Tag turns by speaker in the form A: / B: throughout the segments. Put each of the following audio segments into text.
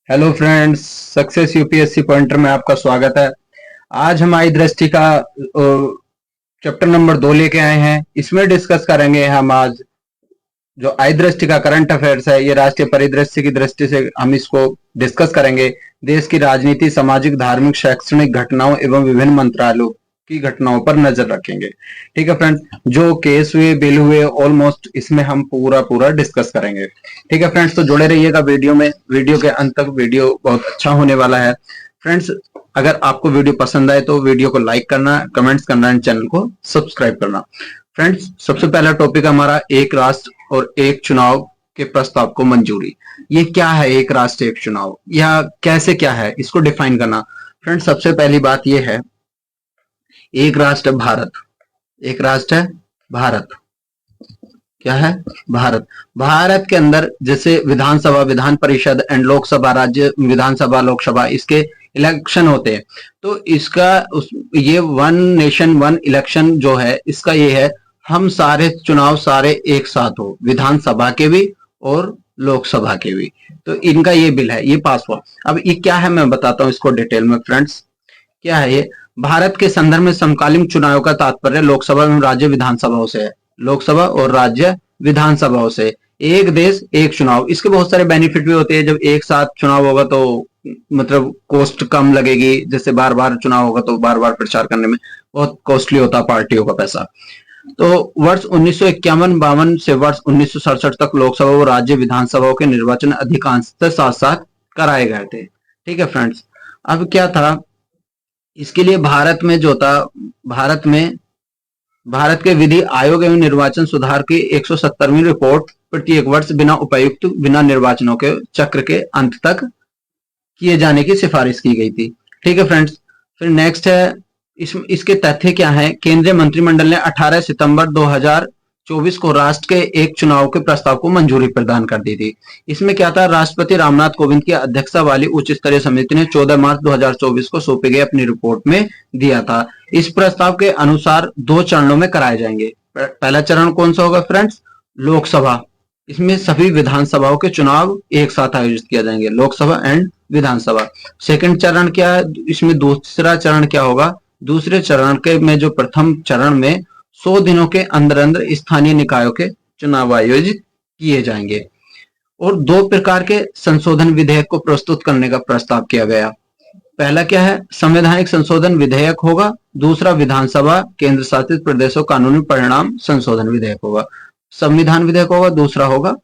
A: Hello friends, success UPSC pointer में आपका स्वागत है। आज हम आई दृष्टि का चैप्टर नंबर 2 लेके आए हैं। इसमें डिस्कस करेंगे हम आज जो आई दृष्टि का करंट अफेयर्स है, ये राष्ट्रीय परिदृश्य की दृष्टि से हम इसको डिस्कस करेंगे। देश की राजनीति, सामाजिक, धार्मिक, शैक्षणिक घटनाओं एवं विभिन्न मंत्रालयों की घटनाओं पर नजर रखेंगे। ठीक है फ्रेंड्स, जो केस हुए, बिल हुए, ऑलमोस्ट इसमें हम पूरा पूरा डिस्कस करेंगे। ठीक है फ्रेंड्स, तो जुड़े रहिएगा वीडियो में, वीडियो के अंत तक। वीडियो बहुत अच्छा होने वाला है फ्रेंड्स। अगर आपको वीडियो पसंद आए तो वीडियो को लाइक करना, कमेंट्स करना एंड चैनल को सब्सक्राइब करना। फ्रेंड्स, सबसे पहला टॉपिक हमारा एक राष्ट्र और एक चुनाव के प्रस्ताव को मंजूरी। ये क्या है एक राष्ट्र एक चुनाव, या कैसे क्या है, इसको डिफाइन करना। फ्रेंड्स, सबसे पहली बात ये है, एक राष्ट्र भारत, एक राष्ट्र है भारत। क्या है? भारत। भारत के अंदर जैसे विधानसभा, विधान परिषद एंड लोकसभा, राज्य विधानसभा, लोकसभा, इसके इलेक्शन होते हैं। तो ये वन नेशन वन इलेक्शन जो है, इसका ये है, हम सारे चुनाव सारे एक साथ हो, विधानसभा के भी और लोकसभा के भी। तो इनका ये बिल है, ये पास हुआ। अब ये क्या है मैं बताता हूँ इसको डिटेल में फ्रेंड्स। क्या है ये? भारत के संदर्भ में समकालीन चुनाव का तात्पर्य लोकसभा एवं राज्य विधानसभाओं से है। लोकसभा और राज्य विधानसभाओं से। एक देश एक चुनाव, इसके बहुत सारे बेनिफिट भी होते हैं। जब एक साथ चुनाव होगा तो मतलब कॉस्ट कम लगेगी। जैसे बार बार चुनाव होगा तो बार बार प्रचार करने में बहुत कॉस्टली होता है पार्टियों का पैसा। तो वर्ष 1951-52 से वर्ष 1967 तक लोकसभा और राज्य विधानसभाओं के निर्वाचन अधिकांशतः साथ साथ कराए गए थे। ठीक है फ्रेंड्स। अब क्या था इसके लिए, भारत में जो था, भारत के विधि आयोग एवं निर्वाचन सुधार की 170वीं रिपोर्ट प्रत्येक वर्ष बिना उपायुक्त, बिना निर्वाचनों के चक्र के अंत तक किए जाने की सिफारिश की गई थी। ठीक है फ्रेंड्स। फिर नेक्स्ट है, इसके तथ्य क्या है। केंद्रीय मंत्रिमंडल ने 18 सितंबर 2024 को राष्ट्र के एक चुनाव के प्रस्ताव को मंजूरी प्रदान कर दी थी। इसमें क्या था, राष्ट्रपति रामनाथ कोविंद की अध्यक्षता वाली उच्च स्तरीय समिति ने 14 मार्च 2024 को सौंपी गई अपनी रिपोर्ट में दिया था। इस प्रस्ताव के अनुसार 2 चरणों में कराए जाएंगे। पहला चरण कौन सा होगा फ्रेंड्स? लोकसभा। इसमें सभी विधानसभाओं के चुनाव एक साथ आयोजित किया जाएंगे, लोकसभा एंड विधानसभा। सेकंड चरण क्या है इसमें? दूसरा चरण क्या होगा? दूसरे चरण के में जो प्रथम चरण में 100 दिनों के अंदर अंदर स्थानीय निकायों के चुनाव आयोजित किए जाएंगे। और 2 प्रकार के संशोधन विधेयक को प्रस्तुत करने का प्रस्ताव किया गया। पहला क्या है? संवैधानिक संशोधन विधेयक होगा। दूसरा विधानसभा, केंद्र शासित प्रदेशों कानूनी परिणाम संशोधन विधेयक होगा। संविधान विधेयक होगा, दूसरा होगा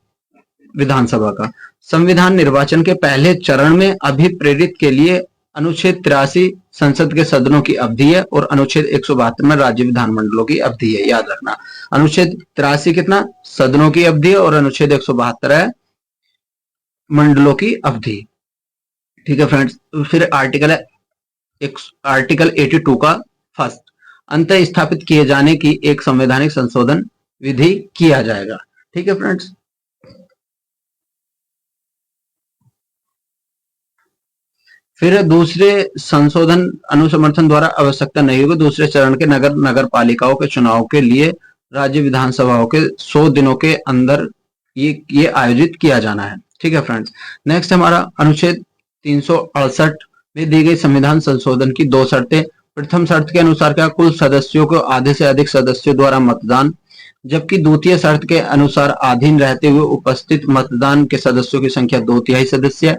A: विधानसभा का। संविधान निर्वाचन के पहले चरण में अभिप्रेरित के लिए अनुच्छेद 83 संसद के सदनों की अवधि है और अनुच्छेद 172 में राज्य विधानमंडलों की अवधि है। याद रखना, अनुच्छेद 83 कितना? सदनों की अवधि है, और अनुच्छेद 172 है मंडलों की अवधि। ठीक है फ्रेंड्स। फिर आर्टिकल है आर्टिकल 82 का फर्स्ट, अंत स्थापित किए जाने की एक संवैधानिक संशोधन विधि किया जाएगा। ठीक है फ्रेंड्स। फिर दूसरे संशोधन अनुसमर्थन द्वारा आवश्यकता नहीं होगी। दूसरे चरण के नगर पालिकाओं के चुनाव के लिए राज्य विधानसभाओं के 100 दिनों के अंदर ये आयोजित किया जाना है। ठीक है फ्रेंड्स। नेक्स्ट हमारा अनुच्छेद 368 में दी गई संविधान संशोधन की 2 शर्तें। प्रथम शर्त के अनुसार क्या? कुल सदस्यों को आधे से अधिक सदस्यों द्वारा मतदान, जबकि द्वितीय शर्त के अनुसार अधीन रहते हुए उपस्थित मतदान के सदस्यों की संख्या 2/3 सदस्य।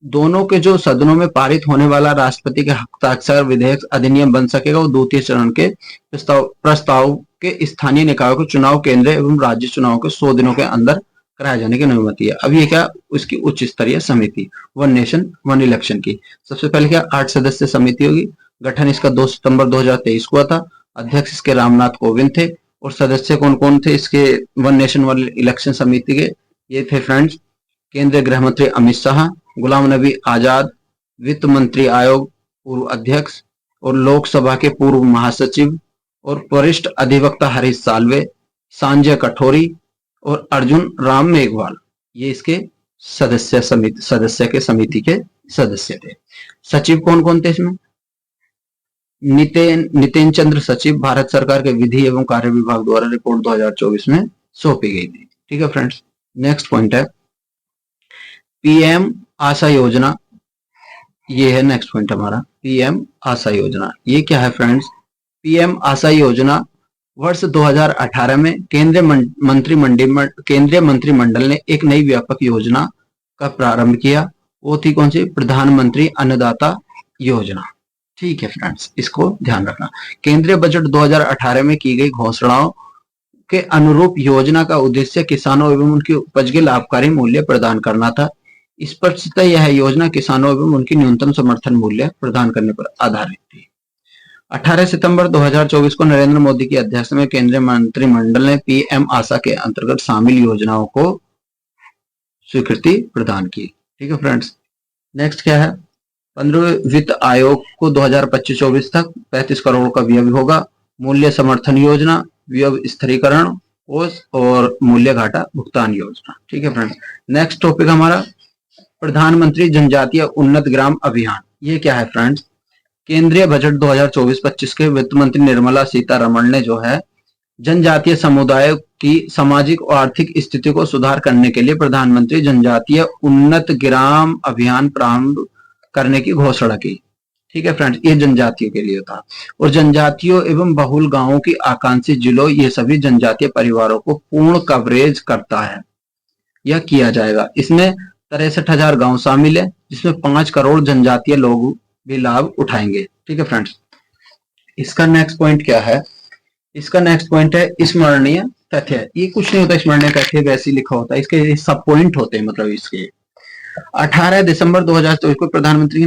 A: दोनों के जो सदनों में पारित होने वाला राष्ट्रपति के हस्ताक्षर विधेयक अधिनियम बन सकेगा। वो द्वितीय चरण के प्रस्ताव के स्थानीय निकायों के चुनाव केंद्र एवं राज्य चुनाव के 100 दिनों के अंदर कराए जाने की अनुमति है। अब ये क्या? उसकी उच्च स्तरीय समिति, वन नेशन वन इलेक्शन की। सबसे पहले क्या? 8 सदस्य समिति होगी। गठन इसका 2 सितंबर 2023 को हुआ था। अध्यक्ष इसके रामनाथ कोविंद थे। और सदस्य कौन कौन थे इसके वन नेशन वन इलेक्शन समिति के? ये थे फ्रेंड्स, केंद्रीय गृह मंत्री अमित शाह, गुलाम नबी आजाद, वित्त मंत्री आयोग पूर्व अध्यक्ष और लोकसभा के पूर्व महासचिव, और वरिष्ठ अधिवक्ता हरीश साल्वे, संजय कठोरी और अर्जुन राम मेघवाल, ये इसके सदस्य के समिति के सदस्य थे। सचिव कौन कौन थे इसमें? नितिन चंद्र सचिव भारत सरकार के विधि एवं कार्य विभाग द्वारा रिपोर्ट 2024 में सौंपी गई थी। ठीक है फ्रेंड्स। नेक्स्ट पॉइंट है, पीएम आशा योजना, ये है नेक्स्ट पॉइंट हमारा, पीएम आशा योजना। ये क्या है फ्रेंड्स? पीएम आशा योजना वर्ष 2018 में केंद्रीय मंत्रिमंडल ने एक नई व्यापक योजना का प्रारंभ किया। वो थी कौन सी? प्रधानमंत्री अन्नदाता योजना। ठीक है फ्रेंड्स, इसको ध्यान रखना। केंद्रीय बजट 2018 में की गई घोषणाओं के अनुरूप योजना का उद्देश्य किसानों एवं उनकी उपज के लाभकारी मूल्य प्रदान करना था। स्पष्टतः यह योजना किसानों एवं उनकी न्यूनतम समर्थन मूल्य प्रदान करने पर आधारित थी। 18 सितंबर 2024 को नरेंद्र मोदी की अध्यक्षता में केंद्रीय मंत्रिमंडल ने पीएम आशा के अंतर्गत शामिल योजनाओं को स्वीकृति प्रदान की। ठीक है फ्रेंड्स, नेक्स्ट क्या है? 15वें वित्त आयोग को 2025-24 तक 35 करोड़ का व्यय होगा। मूल्य समर्थन योजना, व्यय स्थिरीकरण कोष और मूल्य घाटा भुगतान योजना। ठीक है फ्रेंड्स, नेक्स्ट टॉपिक हमारा प्रधानमंत्री जनजातीय उन्नत ग्राम अभियान। ये क्या है फ्रेंड्स? केंद्रीय बजट 2024-25 के वित्त मंत्री निर्मला सीतारमण ने जो है जनजातीय समुदायों की सामाजिक और आर्थिक स्थिति को सुधार करने के लिए प्रधानमंत्री जनजातीय उन्नत ग्राम अभियान प्रारंभ करने की घोषणा की। ठीक है फ्रेंड्स, ये जनजातियों के लिए था। और जनजातियों एवं बहुल गांवों की आकांक्षी जिलों, ये सभी जनजातीय परिवारों को पूर्ण कवरेज करता है, यह किया जाएगा। इसमें 63,000 गांव शामिल है, जिसमें 5 करोड़ जनजातीय लोग भी लाभ उठाएंगे। ठीक है फ्रेंड्स, इसका नेक्स्ट पॉइंट क्या है? इसका नेक्स्ट पॉइंट है स्मरणीय तथ्य। ये कुछ नहीं होता स्मरणीय तथ्य, वैसे ही लिखा होता है, इसके सब पॉइंट होते हैं। मतलब इसके 18 दिसंबर 2024 को प्रधानमंत्री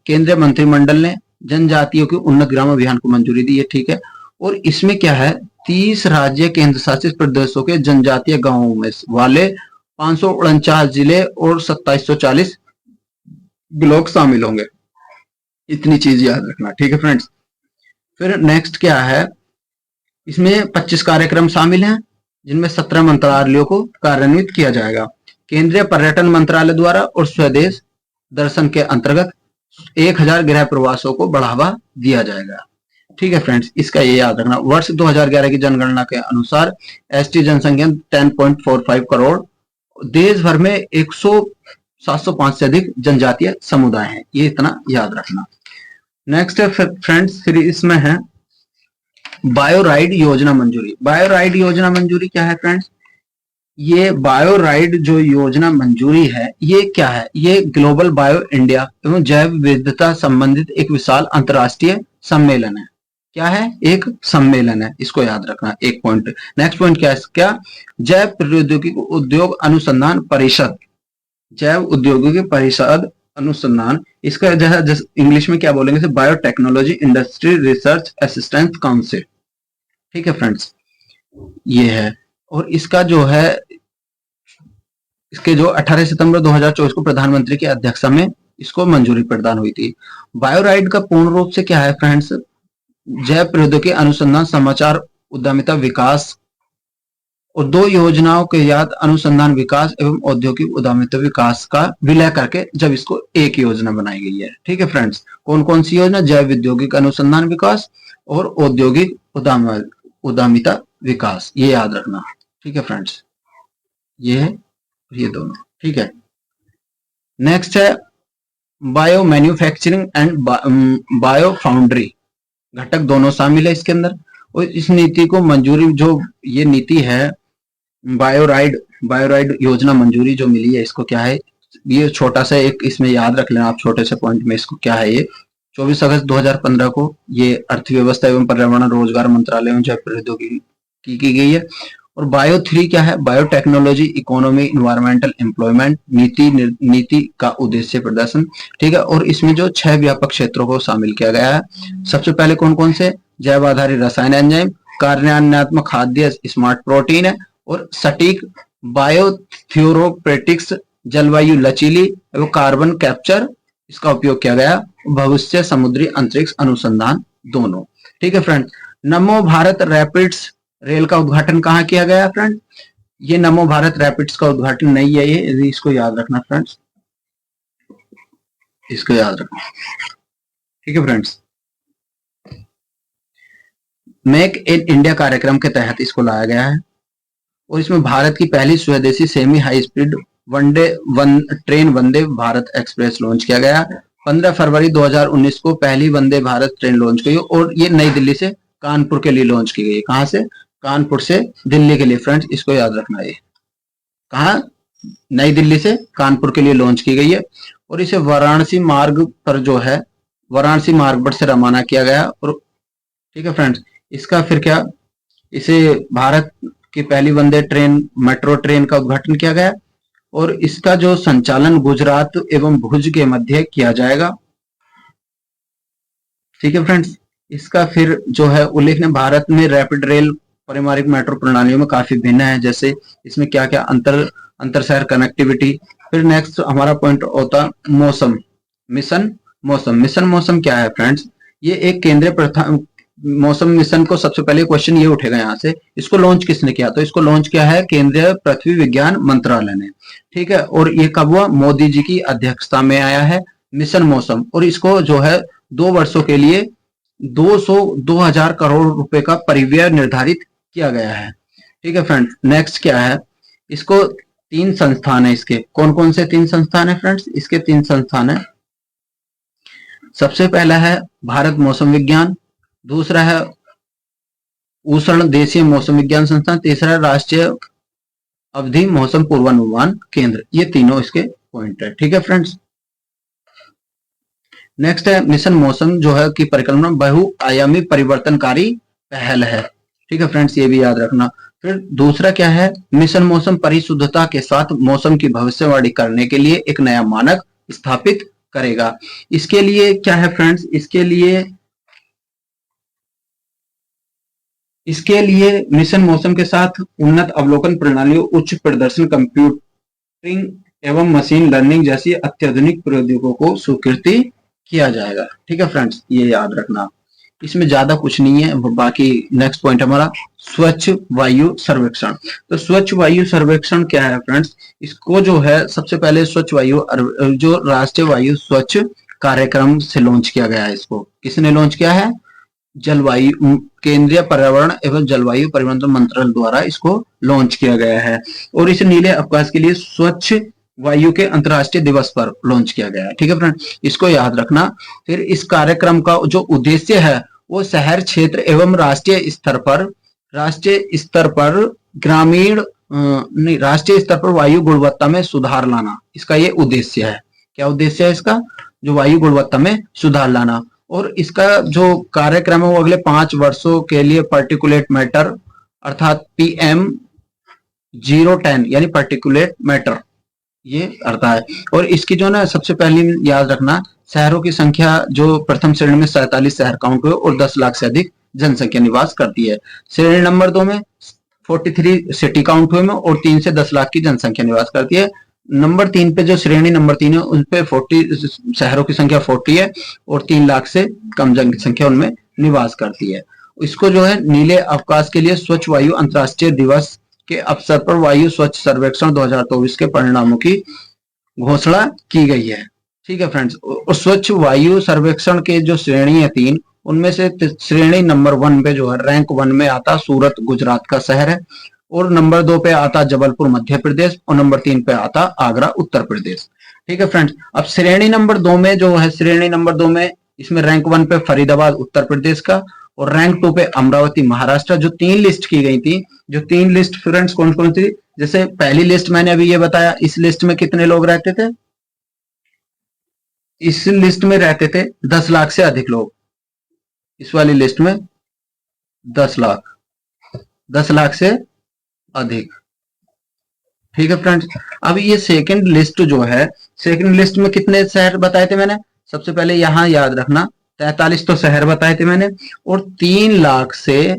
A: केंद्रीय मंत्रिमंडल ने जनजातियों के उन्नत ग्राम अभियान को मंजूरी दी है। ठीक है, और इसमें क्या है? 30 राज्य केंद्र शासित प्रदेशों के जनजातीय गांवों में वाले 549 जिले और 2740 ब्लॉक शामिल होंगे। इतनी चीज याद रखना। ठीक है फ्रेंड्स, फिर नेक्स्ट क्या है? इसमें 25 कार्यक्रम शामिल हैं, जिनमें 17 मंत्रालयों को कार्यान्वित किया जाएगा। केंद्रीय पर्यटन मंत्रालय द्वारा और स्वदेश दर्शन के अंतर्गत 1000 गृह प्रवासों को बढ़ावा दिया जाएगा। ठीक है फ्रेंड्स, इसका ये याद रखना। वर्ष 2011 की जनगणना के अनुसार एसटी जनसंख्या 10.45 करोड़, देश भर में 705 से अधिक जनजातीय समुदाय हैं। ये इतना याद रखना। नेक्स्ट है फ्रेंड्स, फिर इसमें है बायो राइड योजना मंजूरी। बायो राइड योजना मंजूरी क्या है फ्रेंड्स? ये बायो राइड जो योजना मंजूरी है, ये क्या है? ये ग्लोबल बायो इंडिया एवं जैव विविधता संबंधित एक विशाल अंतरराष्ट्रीय सम्मेलन है। क्या है? एक सम्मेलन है, इसको याद रखना। एक पॉइंट। नेक्स्ट पॉइंट क्या है? क्या? जैव प्रौद्योगिकी उद्योग अनुसंधान परिषद, जैव औद्योगिकी परिषद अनुसंधान, इसका जैसे इंग्लिश में क्या बोलेंगे? Biotechnology industry research assistance council. ठीक है फ्रेंड्स, ये है। और इसका जो है, इसके जो 18 सितंबर 2024 को प्रधानमंत्री की अध्यक्षता में इसको मंजूरी प्रदान हुई थी। बायोराइड का पूर्ण रूप से क्या है फ्रेंड्स? जैव प्रौद्योगिकी अनुसंधान समाचार उद्यमिता विकास, और 2 योजनाओं के याद अनुसंधान विकास एवं औद्योगिक उद्यमिता विकास का विलय करके जब इसको एक योजना बनाई गई है। ठीक है फ्रेंड्स, कौन कौन सी योजना? जैव औद्योगिक अनुसंधान विकास और औद्योगिक उद्यमिता विकास, ये याद रखना। ठीक है फ्रेंड्स, ये है ये दोनों। ठीक है, नेक्स्ट है bio manufacturing and bio foundry, घटक दोनों शामिल है इसके अंदर। और इस नीति को मंजूरी, जो ये नीति है बायोराइड योजना मंजूरी जो मिली है, इसको क्या है? ये छोटा सा एक इसमें याद रख लेना आप, छोटे से पॉइंट में। इसको क्या है? ये 24 अगस्त 2015 को ये अर्थव्यवस्था एवं पर्यावरण रोजगार मंत्रालय एवं जैव प्रौद्योगिकी की गई है। और बायो 3 क्या है? बायोटेक्नोलॉजी इकोनॉमी इन्वायरमेंटल एम्प्लॉयमेंट नीति का उद्देश्य प्रदर्शन। ठीक है, और इसमें जो 6 व्यापक क्षेत्रों को शामिल किया गया है। सबसे पहले कौन कौन से? जैव आधारित रसायन एंजाइम, कार्यान्वयनात्मक खाद्य स्मार्ट प्रोटीन है, और सटीक बायोथ्योरोपेटिक्स, जलवायु लचीली एवं कार्बन कैप्चर, इसका उपयोग किया गया। भविष्य समुद्री अंतरिक्ष अनुसंधान दोनों। ठीक है फ्रेंड, नमो भारत रैपिड्स रेल का उद्घाटन कहाँ किया गया फ्रेंड? ये नमो भारत रैपिड्स का उद्घाटन नहीं है ये, इसको याद रखना फ्रेंड्स, इसको याद रखना। ठीक है फ्रेंड्स, मेक इन इंडिया कार्यक्रम के तहत इसको लाया गया है। और इसमें भारत की पहली स्वदेशी semi high speed train Vande Bharat express launch किया गया। 15 फरवरी 2019 को पहली वंदे भारत ट्रेन लॉन्च की और ये नई दिल्ली से कानपुर के लिए लॉन्च की गई। कहां से? कानपुर से दिल्ली के लिए। फ्रेंड्स इसको याद रखना, ये कहा? नई दिल्ली से कानपुर के लिए लॉन्च की गई है। और इसे वाराणसी मार्ग पर जो है, वाराणसी मार्ग पर से रवाना किया गया। और ठीक है फ्रेंड्स, इसका फिर क्या, इसे भारत की पहली वंदे ट्रेन मेट्रो ट्रेन का उद्घाटन किया गया और इसका जो संचालन गुजरात एवं भुज के मध्य किया जाएगा। ठीक है फ्रेंड्स, इसका फिर जो है उल्लेखनीय, भारत में रैपिड रेल परिमार्ग मेट्रो प्रणालियों में काफी भिन्न है। जैसे इसमें क्या क्या अंतर शहर कनेक्टिविटी। फिर नेक्स्ट हमारा पॉइंट होता मौसम मिशन। मिशन मौसम क्या है फ्रेंड्स? ये एक केंद्रीय मौसम मिशन को सबसे पहले क्वेश्चन ये उठेगा यहाँ से, इसको लॉन्च किसने किया? तो इसको लॉन्च किया है केंद्रीय पृथ्वी विज्ञान मंत्रालय ने। ठीक है, और ये कब हुआ? मोदी जी की अध्यक्षता में आया है मिशन मौसम। और इसको जो है 2 वर्षों के लिए 2,000 करोड़ रुपए का परिव्यय निर्धारित किया गया है। ठीक है फ्रेंड्स, नेक्स्ट क्या है? इसको 3 संस्थान है इसके। कौन कौन से 3 संस्थान है फ्रेंड्स? इसके 3 संस्थान है। सबसे पहला है भारत मौसम विज्ञान, दूसरा है उष्ण देशीय मौसम विज्ञान संस्थान, तीसरा है राष्ट्रीय अवधि मौसम पूर्वानुमान केंद्र। ये तीनों इसके पॉइंट है। ठीक है फ्रेंड्स, नेक्स्ट है मिशन मौसम जो है कि परिकल्पना बहुआयामी परिवर्तनकारी पहल है। ठीक है फ्रेंड्स, ये भी याद रखना। फिर दूसरा क्या है? मिशन मौसम परिशुद्धता के साथ मौसम की भविष्यवाणी करने के लिए एक नया मानक स्थापित करेगा। इसके लिए क्या है फ्रेंड्स? इसके लिए मिशन मौसम के साथ उन्नत अवलोकन प्रणालियों, उच्च प्रदर्शन कंप्यूटिंग एवं मशीन लर्निंग जैसी अत्याधुनिक प्रौद्योगिकियों को स्वीकृति किया जाएगा। ठीक है फ्रेंड्स, ये याद रखना। इसमें ज्यादा कुछ नहीं है। बाकी नेक्स्ट पॉइंट हमारा स्वच्छ वायु सर्वेक्षण। तो स्वच्छ वायु सर्वेक्षण क्या है फ्रेंड्स? इसको जो है सबसे पहले स्वच्छ वायु जो राष्ट्रीय वायु स्वच्छ कार्यक्रम से लॉन्च किया गया है। इसको किसने लॉन्च किया है? जलवायु केंद्रीय पर्यावरण एवं जलवायु परिवर्तन मंत्रालय द्वारा इसको लॉन्च किया गया है। और इसे नीले अवकाश के लिए स्वच्छ वायु के अंतर्राष्ट्रीय दिवस पर लॉन्च किया गया है। ठीक है फ्रेंड, इसको याद रखना। फिर इस कार्यक्रम का जो उद्देश्य है वो शहर क्षेत्र एवं राष्ट्रीय स्तर पर ग्रामीण राष्ट्रीय स्तर पर वायु गुणवत्ता में सुधार लाना, इसका ये उद्देश्य है। क्या उद्देश्य है इसका? जो वायु गुणवत्ता में सुधार लाना। और इसका जो कार्यक्रम है वो अगले 5 वर्षों के लिए पार्टिकुलेट मैटर अर्थात PM010 यानी पार्टिकुलेट मैटर ये अर्थ है। और इसकी जो ना सबसे पहले याद रखना, शहरों की संख्या जो प्रथम श्रेणी में 47 शहर काउंट हुए और 10 लाख से अधिक जनसंख्या निवास करती है। श्रेणी नंबर 2 में 43 सिटी काउंट हुए में और 3 से 10 लाख की जनसंख्या निवास करती है। नंबर 3 पे जो श्रेणी नंबर 3 है उन पे 40 शहरों की संख्या 40 है और 3 लाख से कम जनसंख्या उनमें निवास करती है। इसको जो है नीले अवकाश के लिए स्वच्छ वायु अंतर्राष्ट्रीय दिवस के अवसर पर वायु स्वच्छ सर्वेक्षण 2024 के परिणामों की घोषणा की गई है। ठीक है फ्रेंड्स, और स्वच्छ वायु सर्वेक्षण के जो श्रेणी है 3, उनमें से श्रेणी नंबर 1 पे जो है रैंक 1 में आता सूरत गुजरात का शहर है, और नंबर 2 पे आता जबलपुर मध्य प्रदेश, और नंबर 3 पे आता आगरा उत्तर प्रदेश। ठीक है फ्रेंड्स, अब श्रेणी नंबर 2 में जो है श्रेणी नंबर 2 में इसमें रैंक 1 पे फरीदाबाद उत्तर प्रदेश का, और रैंक 2 पे अमरावती महाराष्ट्र। जो 3 लिस्ट की गई थी, जो 3 लिस्ट फ्रेंड्स कौन कौन थी? जैसे पहली लिस्ट मैंने अभी ये बताया, इस लिस्ट में कितने लोग रहते थे? इस लिस्ट में रहते थे 10 लाख से अधिक लोग। इस वाली लिस्ट में 10 लाख से अधिक। ठीक है फ्रेंड्स, अब ये सेकंड लिस्ट जो है, सेकंड लिस्ट में कितने शहर बताए थे मैंने? सबसे पहले यहां याद रखना 43 तो शहर बताए थे मैंने, और 3 लाख से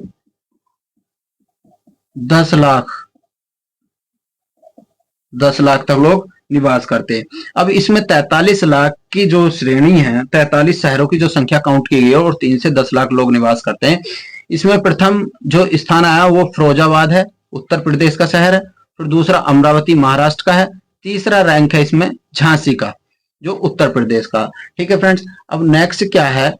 A: 10 लाख तक लोग निवास करते हैं। अब इसमें 43 लाख की जो श्रेणी है, 43 शहरों की जो संख्या काउंट की गई है और 3 से 10 लाख लोग निवास करते हैं, इसमें प्रथम जो स्थान आया वो फिरोजाबाद है, उत्तर प्रदेश का शहर है। फिर दूसरा अमरावती महाराष्ट्र का है। तीसरा रैंक है इसमें झांसी का, जो उत्तर प्रदेश का। ठीक है फ्रेंड्स, अब नेक्स्ट क्या है?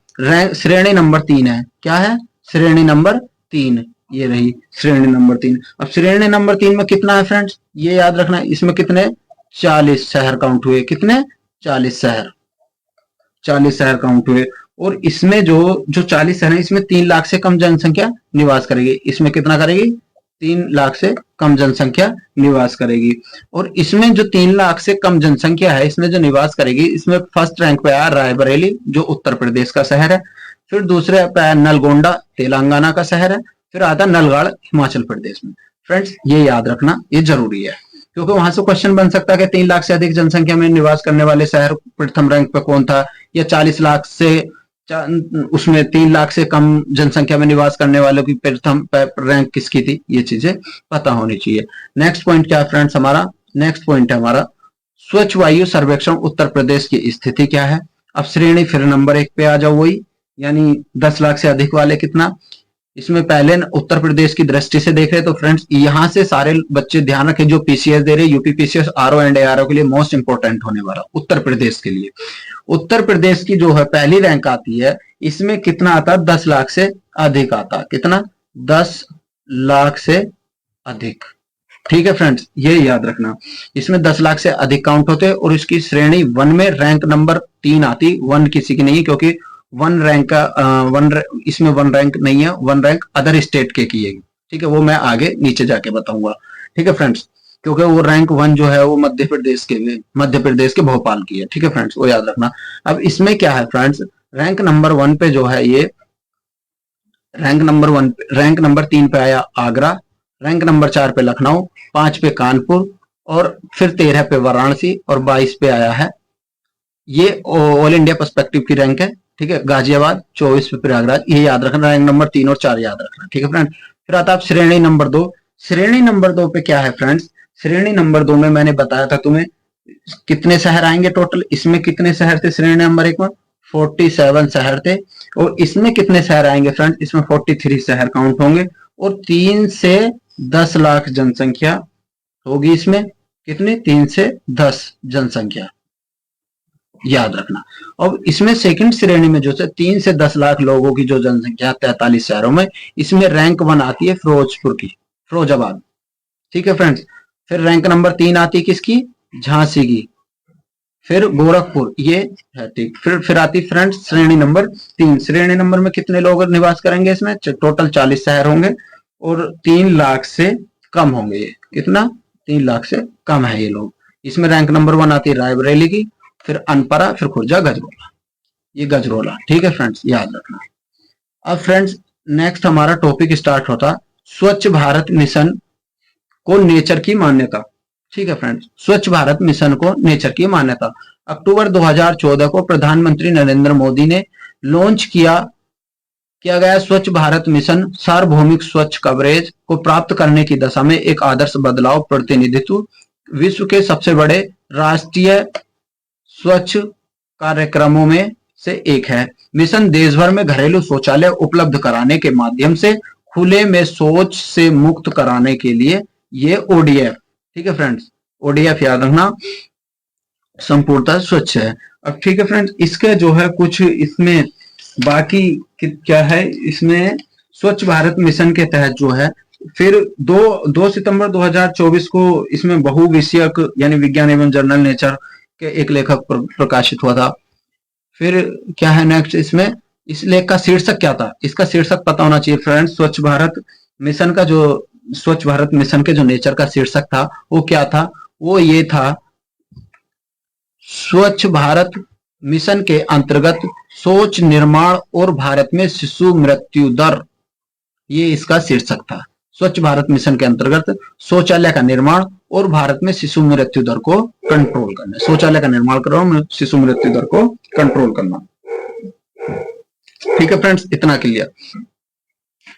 A: श्रेणी नंबर 3 है। क्या है? श्रेणी नंबर 3, ये रही श्रेणी नंबर 3। अब श्रेणी नंबर 3 में कितना है फ्रेंड्स? ये याद रखना, इसमें कितने 40 शहर काउंट हुए। कितने? 40 शहर, 40 शहर काउंट हुए। और इसमें जो जो 40 शहर है, इसमें 3 लाख से कम जनसंख्या निवास करेगी। इसमें कितना करेगी? 3 लाख से कम जनसंख्या निवास करेगी। और इसमें जो 3 लाख से कम जनसंख्या है, इसमें जो निवास करेगी, इसमें फर्स्ट रैंक पे आया रायबरेली, जो उत्तर प्रदेश का शहर है। फिर दूसरे पे आया नलगोंडा, तेलंगाना का शहर है। फिर आता नलगढ़, हिमाचल प्रदेश में। फ्रेंड्स, ये याद रखना, ये जरूरी है, क्योंकि वहां से क्वेश्चन बन सकता है कि 3 लाख से अधिक जनसंख्या में निवास करने वाले शहर प्रथम रैंक पे कौन था, या 40 लाख से उसमें 3 लाख से कम जनसंख्या में निवास करने वालों की प्रथम रैंक किसकी थी। ये चीजें पता होनी चाहिए। नेक्स्ट पॉइंट क्या है फ्रेंड्स हमारा? नेक्स्ट पॉइंट है हमारा स्वच्छ वायु सर्वेक्षण उत्तर प्रदेश की स्थिति क्या है। अब श्रेणी फिर नंबर 1 पे आ जाओ, वही यानी 10 लाख से अधिक वाले कितना। इसमें पहले उत्तर प्रदेश की दृष्टि से देख रहे तो फ्रेंड्स, यहां से सारे बच्चे ध्यान रखें, जो पीसीएस दे रहे, UP PCS, RO and ARO के लिए मोस्ट इंपोर्टेंट होने वाला उत्तर प्रदेश के लिए। उत्तर प्रदेश की जो है पहली रैंक आती है, इसमें कितना आता है? 10 लाख से अधिक आता। कितना? 10 लाख से अधिक। ठीक है फ्रेंड्स, ये याद रखना, इसमें 10 लाख से अधिक काउंट होते हैं। और इसकी श्रेणी 1 में रैंक नंबर 3 आती। 1 किसी की नहीं, क्योंकि 1 रैंक का इसमें 1 रैंक नहीं है, 1 रैंक अदर स्टेट के की है। ठीक है, वो मैं आगे नीचे जाके बताऊंगा। ठीक है फ्रेंड्स, क्योंकि वो रैंक 1 जो है वो मध्य प्रदेश के भोपाल की है। ठीक है फ्रेंड्स, वो याद रखना। अब इसमें क्या है फ्रेंड्स, रैंक नंबर 1 पे जो है ये रैंक नंबर 3 पे आया आगरा, रैंक नंबर 4 पे लखनऊ, 5 पे कानपुर, और फिर 13 पे वाराणसी, और 22 पे आया है, ये ऑल इंडिया पर्सपेक्टिव की रैंक है। ठीक है, गाजियाबाद, 24 पे प्रयागराज। ये याद रखना, रैंक नंबर 3 और 4 याद रखना। ठीक है फ्रेंड, फिर आता है श्रेणी नंबर 2। श्रेणी नंबर 2 पे क्या है फ्रेंड्स? श्रेणी नंबर 2 में मैंने बताया था तुम्हें कितने शहर आएंगे टोटल। इसमें कितने शहर थे श्रेणी नंबर 1 में? 47 शहर थे। और इसमें कितने शहर आएंगे फ्रेंड्स? इसमें 43 शहर काउंट होंगे। और 3 से 10 लाख जनसंख्या होगी इसमें। कितनी? 3 से 10 जनसंख्या, याद रखना। और इसमें सेकंड श्रेणी में जो 3 से 10 लाख लोगों की जो जनसंख्या 43 शहरों में, इसमें रैंक 1 आती है फिरोजपुर की, फिरोजाबाद। ठीक है फ्रेंड्स, फिर रैंक नंबर 3 आती है किसकी? झांसी की, फिर गोरखपुर, ये है। ठीक, फिर आती फ्रेंड्स श्रेणी नंबर 3। श्रेणी नंबर में कितने लोग निवास करेंगे? इसमें टोटल 40 शहर होंगे और 3 लाख से कम होंगे। ये कितना? 3 लाख से कम है ये लोग। इसमें रैंक नंबर 1 आती है रायबरेली की, फिर अनपरा, फिर खुर्जा, गजरोला। ये गजरोला। ठीक है फ्रेंड्स, याद रखना। अब फ्रेंड्स नेक्स्ट हमारा टॉपिक स्टार्ट होता स्वच्छ भारत मिशन को नेचर की मान्यता। ठीक है फ्रेंड्स, स्वच्छ भारत मिशन को नेचर की मान्यता। अक्टूबर 2014 को प्रधानमंत्री नरेंद्र मोदी ने लॉन्च किया गया स्वच्छ भारत मिशन सार्वभौमिक स्वच्छ कवरेज को प्राप्त करने की दिशा में एक आदर्श बदलाव प्रतिनिधित्व विश्व के सबसे बड़े राष्ट्रीय स्वच्छ कार्यक्रमों में से एक है। मिशन देश भर में घरेलू शौचालय उपलब्ध कराने के माध्यम से खुले में शौच से मुक्त कराने के लिए ये ओडीएफ। ठीक है फ्रेंड्स, ओडीएफ याद रखना, संपूर्णतः स्वच्छ है। अब ठीक है फ्रेंड्स, इसके जो है कुछ इसमें बाकी क्या है, इसमें स्वच्छ भारत मिशन के तहत जो है फिर 2 सितंबर 2024 को इसमें बहुविषयक यानी विज्ञान एवं जर्नल नेचर के एक लेखक प्रकाशित हुआ था। फिर क्या है नेक्स्ट, इसमें इस लेख का शीर्षक क्या था? इसका शीर्षक पता होना चाहिए फ्रेंड्स। स्वच्छ भारत मिशन के जो नेचर का शीर्षक था वो क्या था? वो ये था, स्वच्छ भारत मिशन के अंतर्गत शौच निर्माण और भारत में शिशु मृत्यु दर, ये इसका शीर्षक था। स्वच्छ भारत मिशन के अंतर्गत शौचालय का निर्माण और भारत में शिशु मृत्यु दर को कंट्रोल करना। शौचालय का निर्माण करो, शिशु मृत्यु दर को कंट्रोल करना। ठीक है फ्रेंड्स, इतना क्लियर।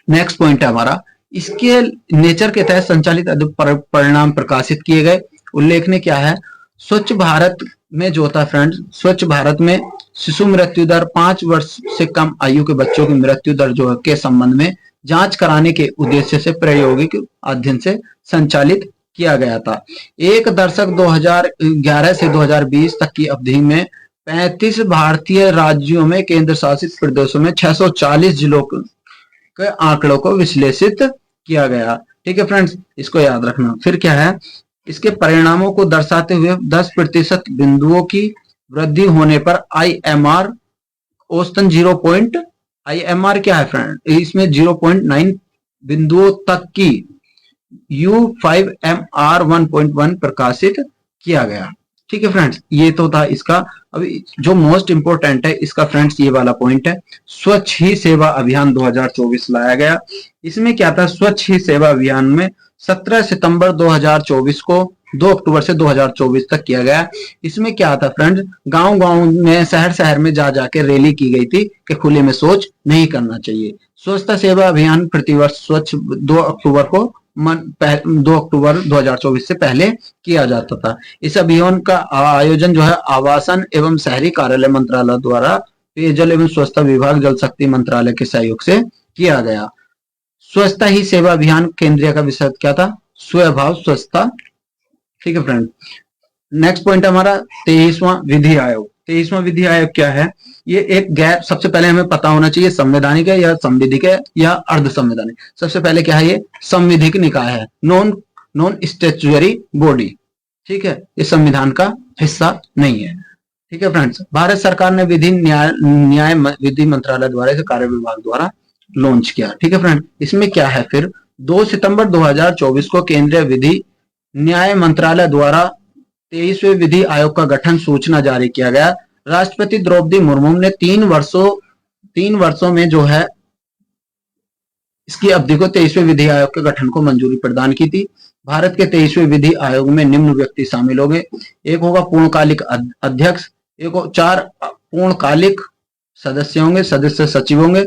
A: नेक्स्ट पॉइंट है हमारा, इसके नेचर के तहत संचालित परिणाम प्रकाशित किए गए। उल्लेखनीय क्या है? स्वच्छ भारत में जो होता है फ्रेंड्स, स्वच्छ भारत में शिशु मृत्यु दर 5 वर्ष से कम आयु के बच्चों की मृत्यु दर जो है के संबंध में जांच कराने के उद्देश्य से प्रायोगिक अध्ययन से संचालित किया गया था। एक दशक 2011 से 2020 तक की अवधि में 35 भारतीय राज्यों में केंद्र शासित प्रदेशों में 640 जिलों के आंकड़ों को विश्लेषित किया गया। ठीक है फ्रेंड्स, इसको याद रखना। फिर क्या है, इसके परिणामों को दर्शाते हुए 10% बिंदुओं की वृद्धि होने पर IMR औसतन 0. IMR क्या है फ्रेंड, इसमें 0.9 बिंदुओं तक की U5MR 1.1 प्रकाशित किया गया। ठीक है फ्रेंड्स, ये तो था इसका। अभी जो मोस्ट इंपोर्टेंट है इसका फ्रेंड्स ये वाला पॉइंट है, स्वच्छ ही सेवा अभियान 2024 लाया गया। इसमें क्या था, स्वच्छ ही सेवा अभियान में 17 सितंबर 2024 को 2 अक्टूबर से 2024 तक किया गया। इसमें क्या था फ्रेंड्स, गांव-गांव में, शहर-शहर में जा जाके रैली की गई थी कि खुले में शौच नहीं करना चाहिए। स्वच्छता सेवा अभियान प्रतिवर्ष स्वच्छ 2 अक्टूबर को 2 अक्टूबर 2024 से पहले किया जाता था। इस अभियान का आयोजन जो है आवासन एवं शहरी कार्यालय मंत्रालय द्वारा पेयजल एवं स्वच्छता विभाग, जल शक्ति मंत्रालय के सहयोग से किया गया। स्वच्छता ही सेवा अभियान केंद्रीय का विषय क्या था, स्वभाव स्वच्छता। ठीक है फ्रेंड, नेक्स्ट पॉइंट हमारा 23वां विधि आयोग। 23वां विधि आयोग क्या है, ये एक गैर, सबसे पहले हमें पता होना चाहिए संवैधानिक है या संविधिक है या अर्ध संवैधानिक। सबसे पहले क्या है, ये संविधिक निकाय है, नॉन स्टैट्यूटरी बॉडी। ठीक है, ये संविधान का हिस्सा नहीं है। ठीक है फ्रेंड्स, भारत सरकार ने विधि न्याय विधि मंत्रालय द्वारा, कार्य विभाग द्वारा लॉन्च किया। ठीक है फ्रेंड, इसमें क्या है फिर 2 सितंबर 2024 को केंद्रीय विधि न्याय मंत्रालय द्वारा 23वें विधि आयोग का गठन सूचना जारी किया गया। राष्ट्रपति द्रौपदी मुर्मू ने 3 वर्षों में जो है इसकी अवधि को 23वें विधि आयोग के गठन को मंजूरी प्रदान की थी। भारत के 23वें विधि आयोग में निम्न व्यक्ति शामिल होंगे, एक होगा पूर्णकालिक अध्यक्ष, 4 पूर्णकालिक सदस्य होंगे, सदस्य सचिव होंगे,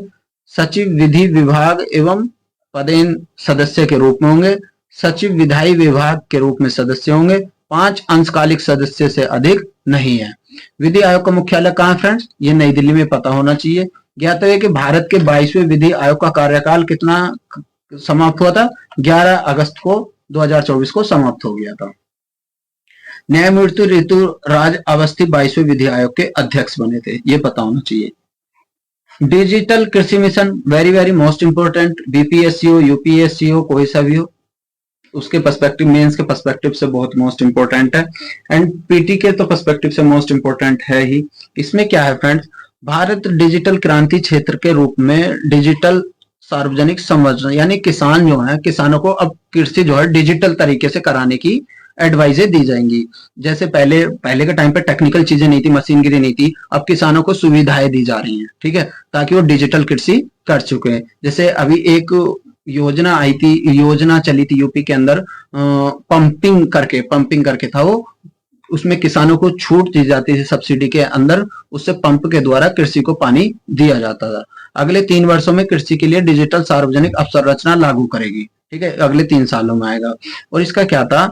A: सचिव विधि विभाग एवं पदेन सदस्य के रूप में होंगे, सचिव विधायी विभाग के रूप में सदस्य होंगे, 5 अंशकालिक सदस्य से अधिक नहीं है। विधि आयोग का मुख्यालय कहाँ है फ्रेंड्स, ये नई दिल्ली में पता होना चाहिए। ज्ञात है कि भारत के 22वें विधि आयोग का कार्यकाल कितना समाप्त हुआ था, 11 अगस्त को 2024 को समाप्त हो गया था। न्यायमूर्ति ऋतुराज अवस्थी 22वें विधि आयोग के अध्यक्ष बने थे, ये पता होना चाहिए। डिजिटल कृषि mission very very most important, BPSC हो, यूपीएससी हो, कोई सा भी हो, उसके पर्सपेक्टिव, मेंस के पर्सपेक्टिव से बहुत मोस्ट इंपोर्टेंट है, एंड पीटी के तो पर्सपेक्टिव से मोस्ट इंपोर्टेंट है ही। इसमें क्या है फ्रेंड्स, भारत डिजिटल क्रांति क्षेत्र के रूप में डिजिटल सार्वजनिक संरचना, यानी किसान जो है, किसानों को अब कृषि जो है डिजिटल तरीके से कराने की एडवाइजें दी जाएंगी। जैसे पहले के टाइम पे टेक्निकल चीजें नहीं थी, मशीनरी नहीं थी, अब किसानों को सुविधाएं दी जा रही हैं। ठीक है, ताकि वो डिजिटल कृषि कर चुके हैं। जैसे अभी एक योजना आई थी, योजना चली थी यूपी के अंदर, पंपिंग करके था वो, उसमें किसानों को छूट दी जाती थी सब्सिडी के अंदर, उससे पंप के द्वारा कृषि को पानी दिया जाता था। अगले 3 वर्षों में कृषि के लिए डिजिटल सार्वजनिक अवसंरचना लागू करेगी। ठीक है, अगले 3 सालों में आएगा। और इसका क्या था,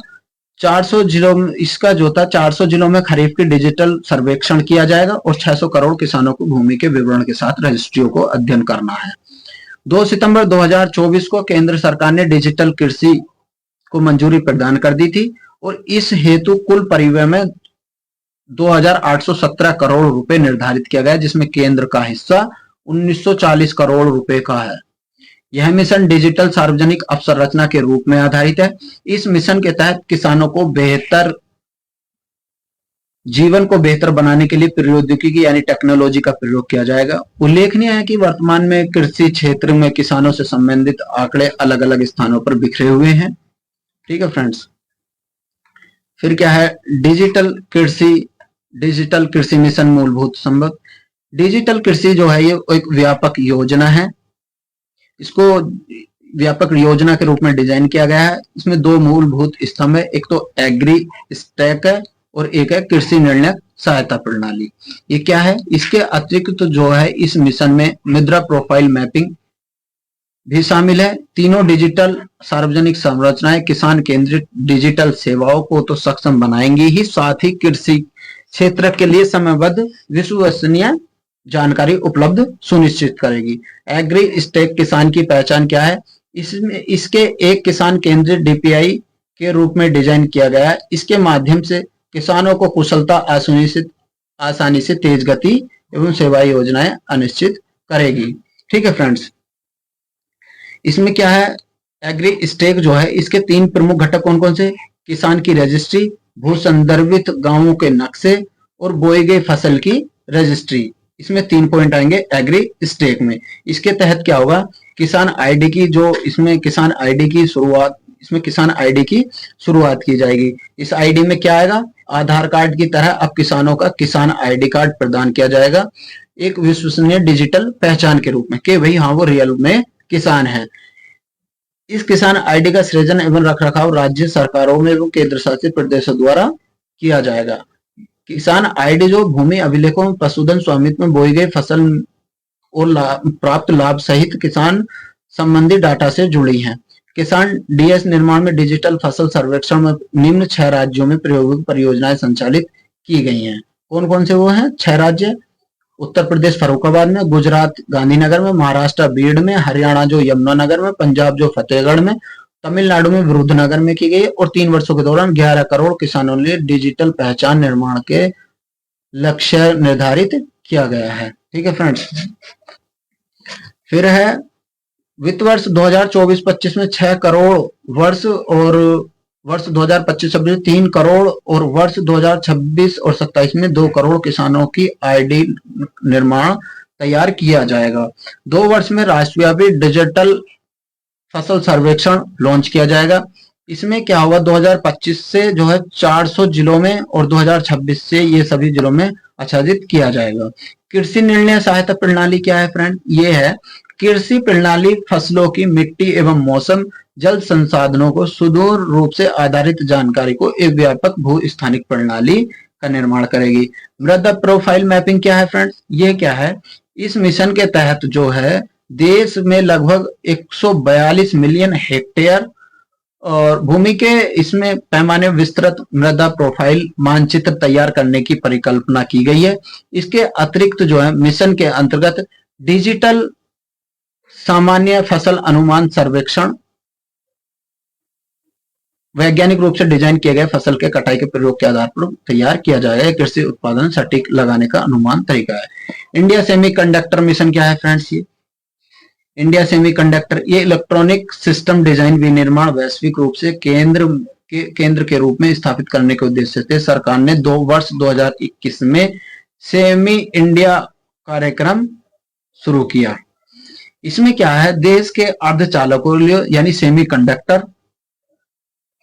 A: 400 जिलों, इसका जो था 400 जिलों में खरीफ की डिजिटल सर्वेक्षण किया जाएगा और 600 करोड़ किसानों को भूमि के विवरण के साथ रजिस्ट्रियों को अध्ययन करना है। 2 सितंबर 2024 को केंद्र सरकार ने डिजिटल कृषि को मंजूरी प्रदान कर दी थी और इस हेतु कुल परिव्यय में 2817 करोड़ रुपए निर्धारित किया गया, जिसमें केंद्र का हिस्सा 1940 करोड़ रुपए का है। यह मिशन डिजिटल सार्वजनिक अवसंरचना के रूप में आधारित है। इस मिशन के तहत किसानों को जीवन को बेहतर बनाने के लिए प्रौद्योगिकी यानी टेक्नोलॉजी का प्रयोग किया जाएगा। उल्लेखनीय है कि वर्तमान में कृषि क्षेत्र में किसानों से संबंधित आंकड़े अलग अलग स्थानों पर बिखरे हुए हैं। ठीक है फ्रेंड्स, फिर क्या है, डिजिटल कृषि मिशन मूलभूत संबंध। डिजिटल कृषि जो है ये एक व्यापक योजना है, इसको व्यापक योजना के रूप में डिजाइन किया गया है। इसमें 2 मूलभूत स्तंभ है, एक तो एग्री स्टैक है और एक है कृषि निर्णय सहायता प्रणाली। ये क्या है, इसके अतिरिक्त जो है इस मिशन में मृदा प्रोफाइल मैपिंग भी शामिल है। तीनों डिजिटल सार्वजनिक संरचनाएं किसान केंद्रित डिजिटल सेवाओं को तो सक्षम बनाएंगी ही, साथ ही कृषि क्षेत्र के लिए समयबद्ध विश्वसनीय जानकारी उपलब्ध सुनिश्चित करेगी। एग्री स्टेक किसान की पहचान क्या है, इसके एक किसान केंद्रित डीपीआई के रूप में डिजाइन किया गया है। इसके माध्यम से किसानों को कुशलता, आसानी से तेज गति एवं सेवा योजनाएं अनिश्चित करेगी। ठीक है फ्रेंड्स, इसमें क्या है, एग्री स्टेक जो है इसके 3 प्रमुख घटक कौन कौन से, किसान की रजिस्ट्री, भू संदर्भित गांवों के नक्शे और बोई गई फसल की रजिस्ट्री। इसमें 3 पॉइंट आएंगे एग्री स्टेक में। इसके तहत क्या होगा, किसान आईडी की जो इसमें किसान आईडी की शुरुआत इसमें किसान आईडी की शुरुआत की जाएगी। इस आईडी में क्या आएगा, आधार कार्ड की तरह अब किसानों का किसान आईडी कार्ड प्रदान किया जाएगा, एक विश्वसनीय डिजिटल पहचान के रूप में कि भाई हाँ वो रियल में किसान है। इस किसान आईडी का सृजन एवं रखरखाव राज्य सरकारों में एवं केंद्र शासित प्रदेशों द्वारा किया जाएगा। किसान आईडी जो भूमि अभिलेखों में पशुधन स्वामित्व में बोई गई फसल और प्राप्त लाभ सहित किसान संबंधी डाटा से जुड़ी है। किसान डीएस निर्माण में डिजिटल फसल सर्वेक्षण में निम्न 6 राज्यों में प्रायोगिक परियोजनाएं संचालित की गई हैं। कौन कौन से वो हैं 6 राज्य, उत्तर प्रदेश फर्रुखाबाद में, गुजरात गांधीनगर में, महाराष्ट्र बीड में, हरियाणा जो यमुनानगर में, पंजाब जो फतेहगढ़ में, तमिलनाडु में विरुद्धनगर में की गई और 3 वर्षों के दौरान 11 करोड़ किसानों ने डिजिटल पहचान निर्माण के लक्ष्य निर्धारित किया गया है। ठीक है फ्रेंड्स। फिर है वित्त वर्ष 2024-25 में 6 करोड़ वर्ष और वर्ष 2025-26 3 करोड़ और वर्ष 2026 और 27 में 2 करोड़ किसानों की आईडी निर्माण तैयार किया जाएगा। 2 वर्ष में राष्ट्रव्यापी डिजिटल फसल सर्वेक्षण लॉन्च किया जाएगा। इसमें क्या होगा, 2025 से जो है 400 जिलों में और 2026 से ये सभी जिलों में आच्छादित किया जाएगा। कृषि निर्णय सहायता प्रणाली क्या है फ्रेंड, ये है कृषि प्रणाली फसलों की मिट्टी एवं मौसम जल संसाधनों को सुदूर रूप से आधारित जानकारी को एक व्यापक भू स्थानिक प्रणाली का निर्माण करेगी। मृदा प्रोफाइल मैपिंग क्या है फ्रेंड्स, ये क्या है, इस मिशन के तहत जो है देश में लगभग 142 मिलियन हेक्टेयर और भूमि के इसमें पैमाने विस्तृत मृदा प्रोफाइल मानचित्र तैयार करने की परिकल्पना की गई है। इसके अतिरिक्त जो है मिशन के अंतर्गत डिजिटल सामान्य फसल अनुमान सर्वेक्षण वैज्ञानिक रूप से डिजाइन किए गए फसल के कटाई के प्रयोग के आधार पर तैयार किया जाएगा। कृषि उत्पादन सटीक लगाने का अनुमान तरीका है। इंडिया सेमीकंडक्टर मिशन क्या है फ्रेंड्स, ये इंडिया सेमीकंडक्टर ये इलेक्ट्रॉनिक सिस्टम डिजाइन विनिर्माण वैश्विक रूप से केंद्र के रूप में स्थापित करने के उद्देश्य से सरकार ने 2 वर्ष 2021 में सेमी इंडिया कार्यक्रम शुरू किया। इसमें क्या है, देश के अर्धचालकों यानी सेमीकंडक्टर,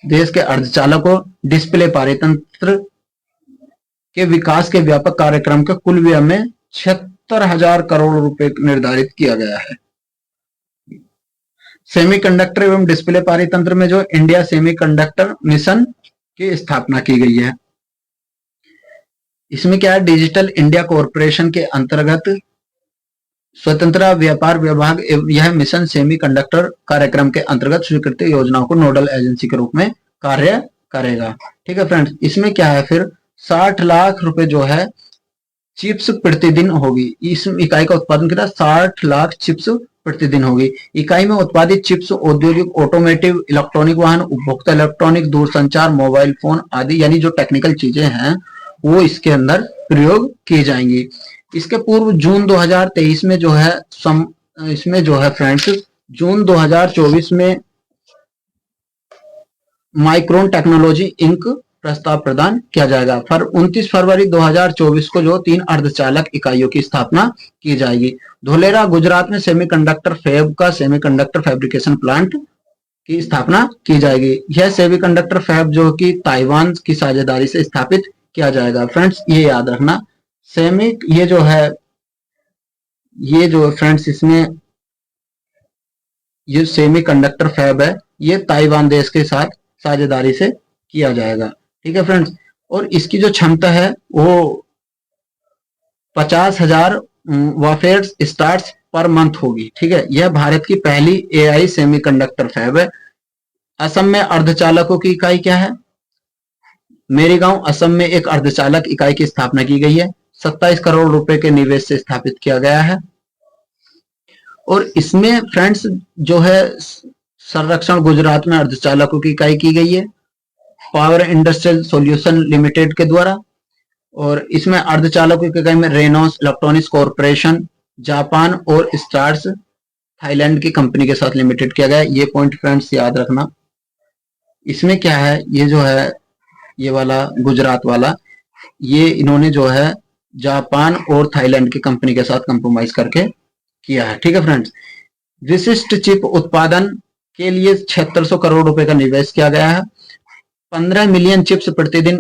A: देश के अर्धचालकों, डिस्प्ले पारितंत्र के विकास के व्यापक कार्यक्रम के कुल व्यय में 76,000 करोड़ रुपए निर्धारित किया गया है। सेमीकंडक्टर एवं डिस्प्ले पारितंत्र में जो इंडिया सेमीकंडक्टर मिशन की स्थापना की गई है। इसमें क्या है, डिजिटल इंडिया कॉरपोरेशन के अंतर्गत स्वतंत्र व्यापार विभाग यह मिशन सेमीकंडक्टर कार्यक्रम के अंतर्गत स्वीकृत योजनाओं को नोडल एजेंसी के रूप में कार्य करेगा। ठीक है फ्रेंड्स। इसमें क्या है, फिर 60 लाख रुपए जो है चिप्स प्रतिदिन होगी। इस इकाई का उत्पादन कितना, 60 लाख चिप्स प्रतिदिन होगी। इकाई में उत्पादित चिप्स औद्योगिक, ऑटोमेटिव, इलेक्ट्रॉनिक वाहन, उपभोक्ता इलेक्ट्रॉनिक, दूरसंचार, मोबाइल फोन आदि यानी जो टेक्निकल चीजें हैं वो इसके अंदर प्रयोग की जाएंगी। इसके पूर्व जून 2023 में जो है इसमें जो है फ्रेंड्स जून 2024 में माइक्रोन टेक्नोलॉजी इंक प्रस्ताव प्रदान किया जाएगा। 29 फरवरी 2024 को जो 3 अर्धचालक इकाइयों की स्थापना की जाएगी। धोलेरा गुजरात में सेमीकंडक्टर फैब का सेमीकंडक्टर फैब्रिकेशन प्लांट की स्थापना की जाएगी। यह सेमीकंडक्टर फैब जो कि ताइवान की साझेदारी से स्थापित किया जाएगा। फ्रेंड्स ये याद रखना, ये जो फ्रेंड्स इसमें ये सेमीकंडक्टर फैब है ये ताइवान देश के साथ साझेदारी से किया जाएगा। ठीक है फ्रेंड्स। और इसकी जो क्षमता है वो 50,000 वाफेर्स स्टार्ट्स पर मंथ होगी। ठीक है, यह भारत की पहली एआई सेमीकंडक्टर फैब है। असम में अर्धचालकों की इकाई क्या है, मेरीगांव असम में एक अर्धचालक इकाई की स्थापना की गई है। 27 करोड़ रुपए के निवेश से स्थापित किया गया है। और इसमें फ्रेंड्स जो है संरक्षण गुजरात में अर्धचालकों की इकाई की गई है पावर इंडस्ट्रियल सॉल्यूशन लिमिटेड के द्वारा। और इसमें अर्धचालकों की इकाई में रेनॉस इलेक्ट्रॉनिक्स कॉर्पोरेशन जापान और स्टार्स थाईलैंड की कंपनी के साथ लिमिटेड किया गया है। ये पॉइंट फ्रेंड्स याद रखना। इसमें क्या है, ये जो है ये वाला गुजरात वाला, ये इन्होंने जो है जापान और थाईलैंड की कंपनी के साथ कंप्रोमाइज करके किया है। ठीक है फ्रेंड्स, विशिष्ट चिप उत्पादन के लिए 7600 करोड़ रुपए का निवेश किया गया है। 15 मिलियन चिप्स प्रतिदिन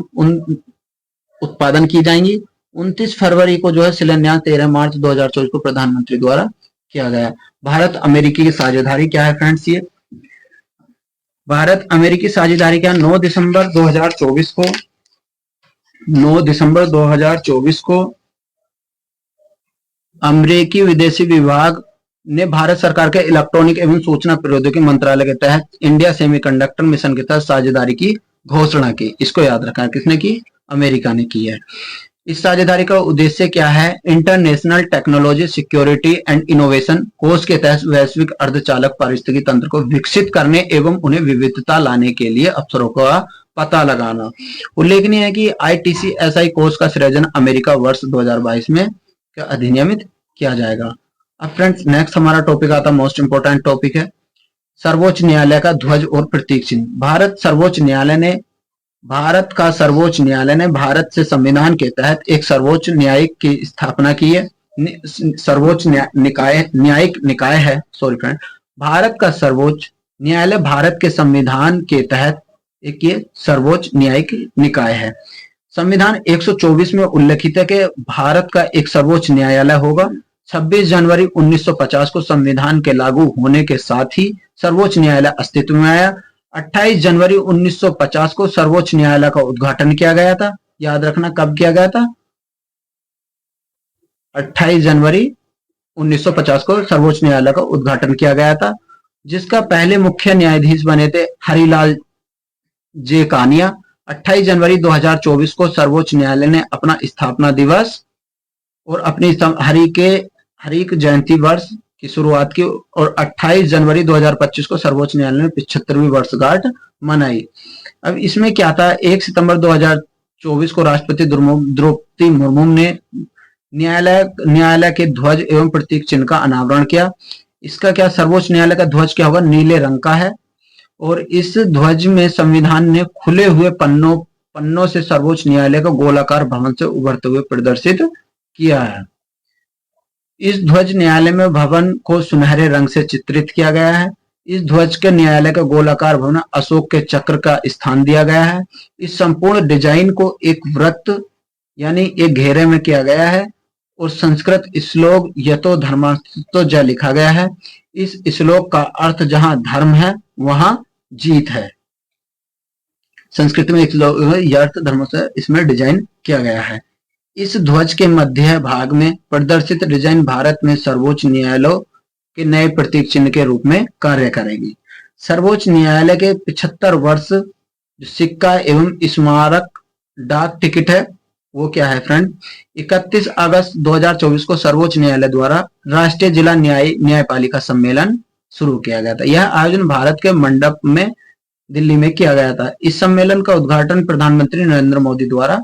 A: उत्पादन की जाएंगी। 29 फरवरी को जो है शिलान्यास 13 मार्च 2024 को प्रधानमंत्री द्वारा किया गया। भारत अमेरिकी की साझेदारी क्या है फ्रेंड्स, ये भारत अमेरिकी साझेदारी क्या 9 दिसंबर 2024 को 9 दिसंबर 2024 को अमेरिकी विदेशी विभाग ने भारत सरकार के इलेक्ट्रॉनिक एवं सूचना प्रौद्योगिकी मंत्रालय के तहत इंडिया सेमीकंडक्टर मिशन के तहत साझेदारी की घोषणा की। इसको याद रखना है, किसने की, अमेरिका ने की है। इस साझेदारी का उद्देश्य क्या है, international technology security and innovation कोष के तहत वैश्विक अर्धचालक पारिस्थितिकी तंत्र को विकसित करने एवं उन्हें विविधता लाने के लिए अवसरों का पता लगाना। उल्लेखनीय है कि ITCSI कोष का सृजन अमेरिका वर्ष 2022 में अधिनियमित किया जाएगा। अब फ्रेंड्स नेक्स्ट हमारा टॉपिक आता है, मोस्ट इंपोर्टेंट टॉपिक है सर्वोच्च न्यायालय का ध्वज और प्रतीक चिन्ह। भारत का सर्वोच्च न्यायालय ने भारत से संविधान के तहत एक सर्वोच्च न्यायिक की स्थापना की है। सर्वोच्च न्यायिक निकाय है, सॉरी फ्रेंड, भारत का सर्वोच्च न्यायालय भारत के संविधान के तहत एक ये सर्वोच्च न्यायिक निकाय है। संविधान 124 में उल्लेखित है कि भारत का एक सर्वोच्च न्यायालय होगा। 26 जनवरी 1950 को संविधान के लागू होने के साथ ही सर्वोच्च न्यायालय अस्तित्व में आया। 28 जनवरी 1950 को सर्वोच्च न्यायालय का उद्घाटन किया गया था। याद रखना कब किया गया था, 28 जनवरी 1950 को सर्वोच्च न्यायालय का उद्घाटन किया गया था, जिसका पहले मुख्य न्यायाधीश बने थे हरिलाल जे कानिया। 28 जनवरी 2024 को सर्वोच्च न्यायालय ने अपना स्थापना दिवस और अपनी हरिक जयंती वर्ष की शुरुआत की और 28 जनवरी 2025 को सर्वोच्च न्यायालय ने 75वीं वर्षगांठ मनाई। अब इसमें क्या था, 1 सितंबर 2024 को राष्ट्रपति द्रौपदी मुर्मू ने न्यायालय के ध्वज एवं प्रतीक चिन्ह का अनावरण किया। इसका क्या, सर्वोच्च न्यायालय का ध्वज क्या होगा, नीले रंग का है और इस ध्वज में संविधान ने खुले हुए पन्नों से सर्वोच्च न्यायालय का गोलाकार भवन से उभरते हुए प्रदर्शित किया है। इस ध्वज न्यायालय में भवन को सुनहरे रंग से चित्रित किया गया है। इस ध्वज के न्यायालय का गोलाकार भवन अशोक के चक्र का स्थान दिया गया है। इस संपूर्ण डिजाइन को एक वृत्त यानी एक घेरे में किया गया है और संस्कृत श्लोक यतो धर्मास्तो जय लिखा गया है। इस श्लोक का अर्थ जहां धर्म है वहां जीत है। संस्कृत में एक अर्थ धर्म से इसमें डिजाइन किया गया है। इस ध्वज के मध्य भाग में प्रदर्शित डिजाइन भारत में सर्वोच्च न्यायालय के नए प्रतीक चिन्ह के रूप में कार्य करेगी। सर्वोच्च न्यायालय के 75 वर्ष सिक्का एवं स्मारक डाक टिकट है वो क्या है फ्रेंड, 31 अगस्त 2024 को सर्वोच्च न्यायालय द्वारा राष्ट्रीय जिला न्यायपालिका सम्मेलन शुरू किया गया था। यह आयोजन भारत के मंडप में दिल्ली में किया गया था। इस सम्मेलन का उद्घाटन प्रधानमंत्री नरेंद्र मोदी द्वारा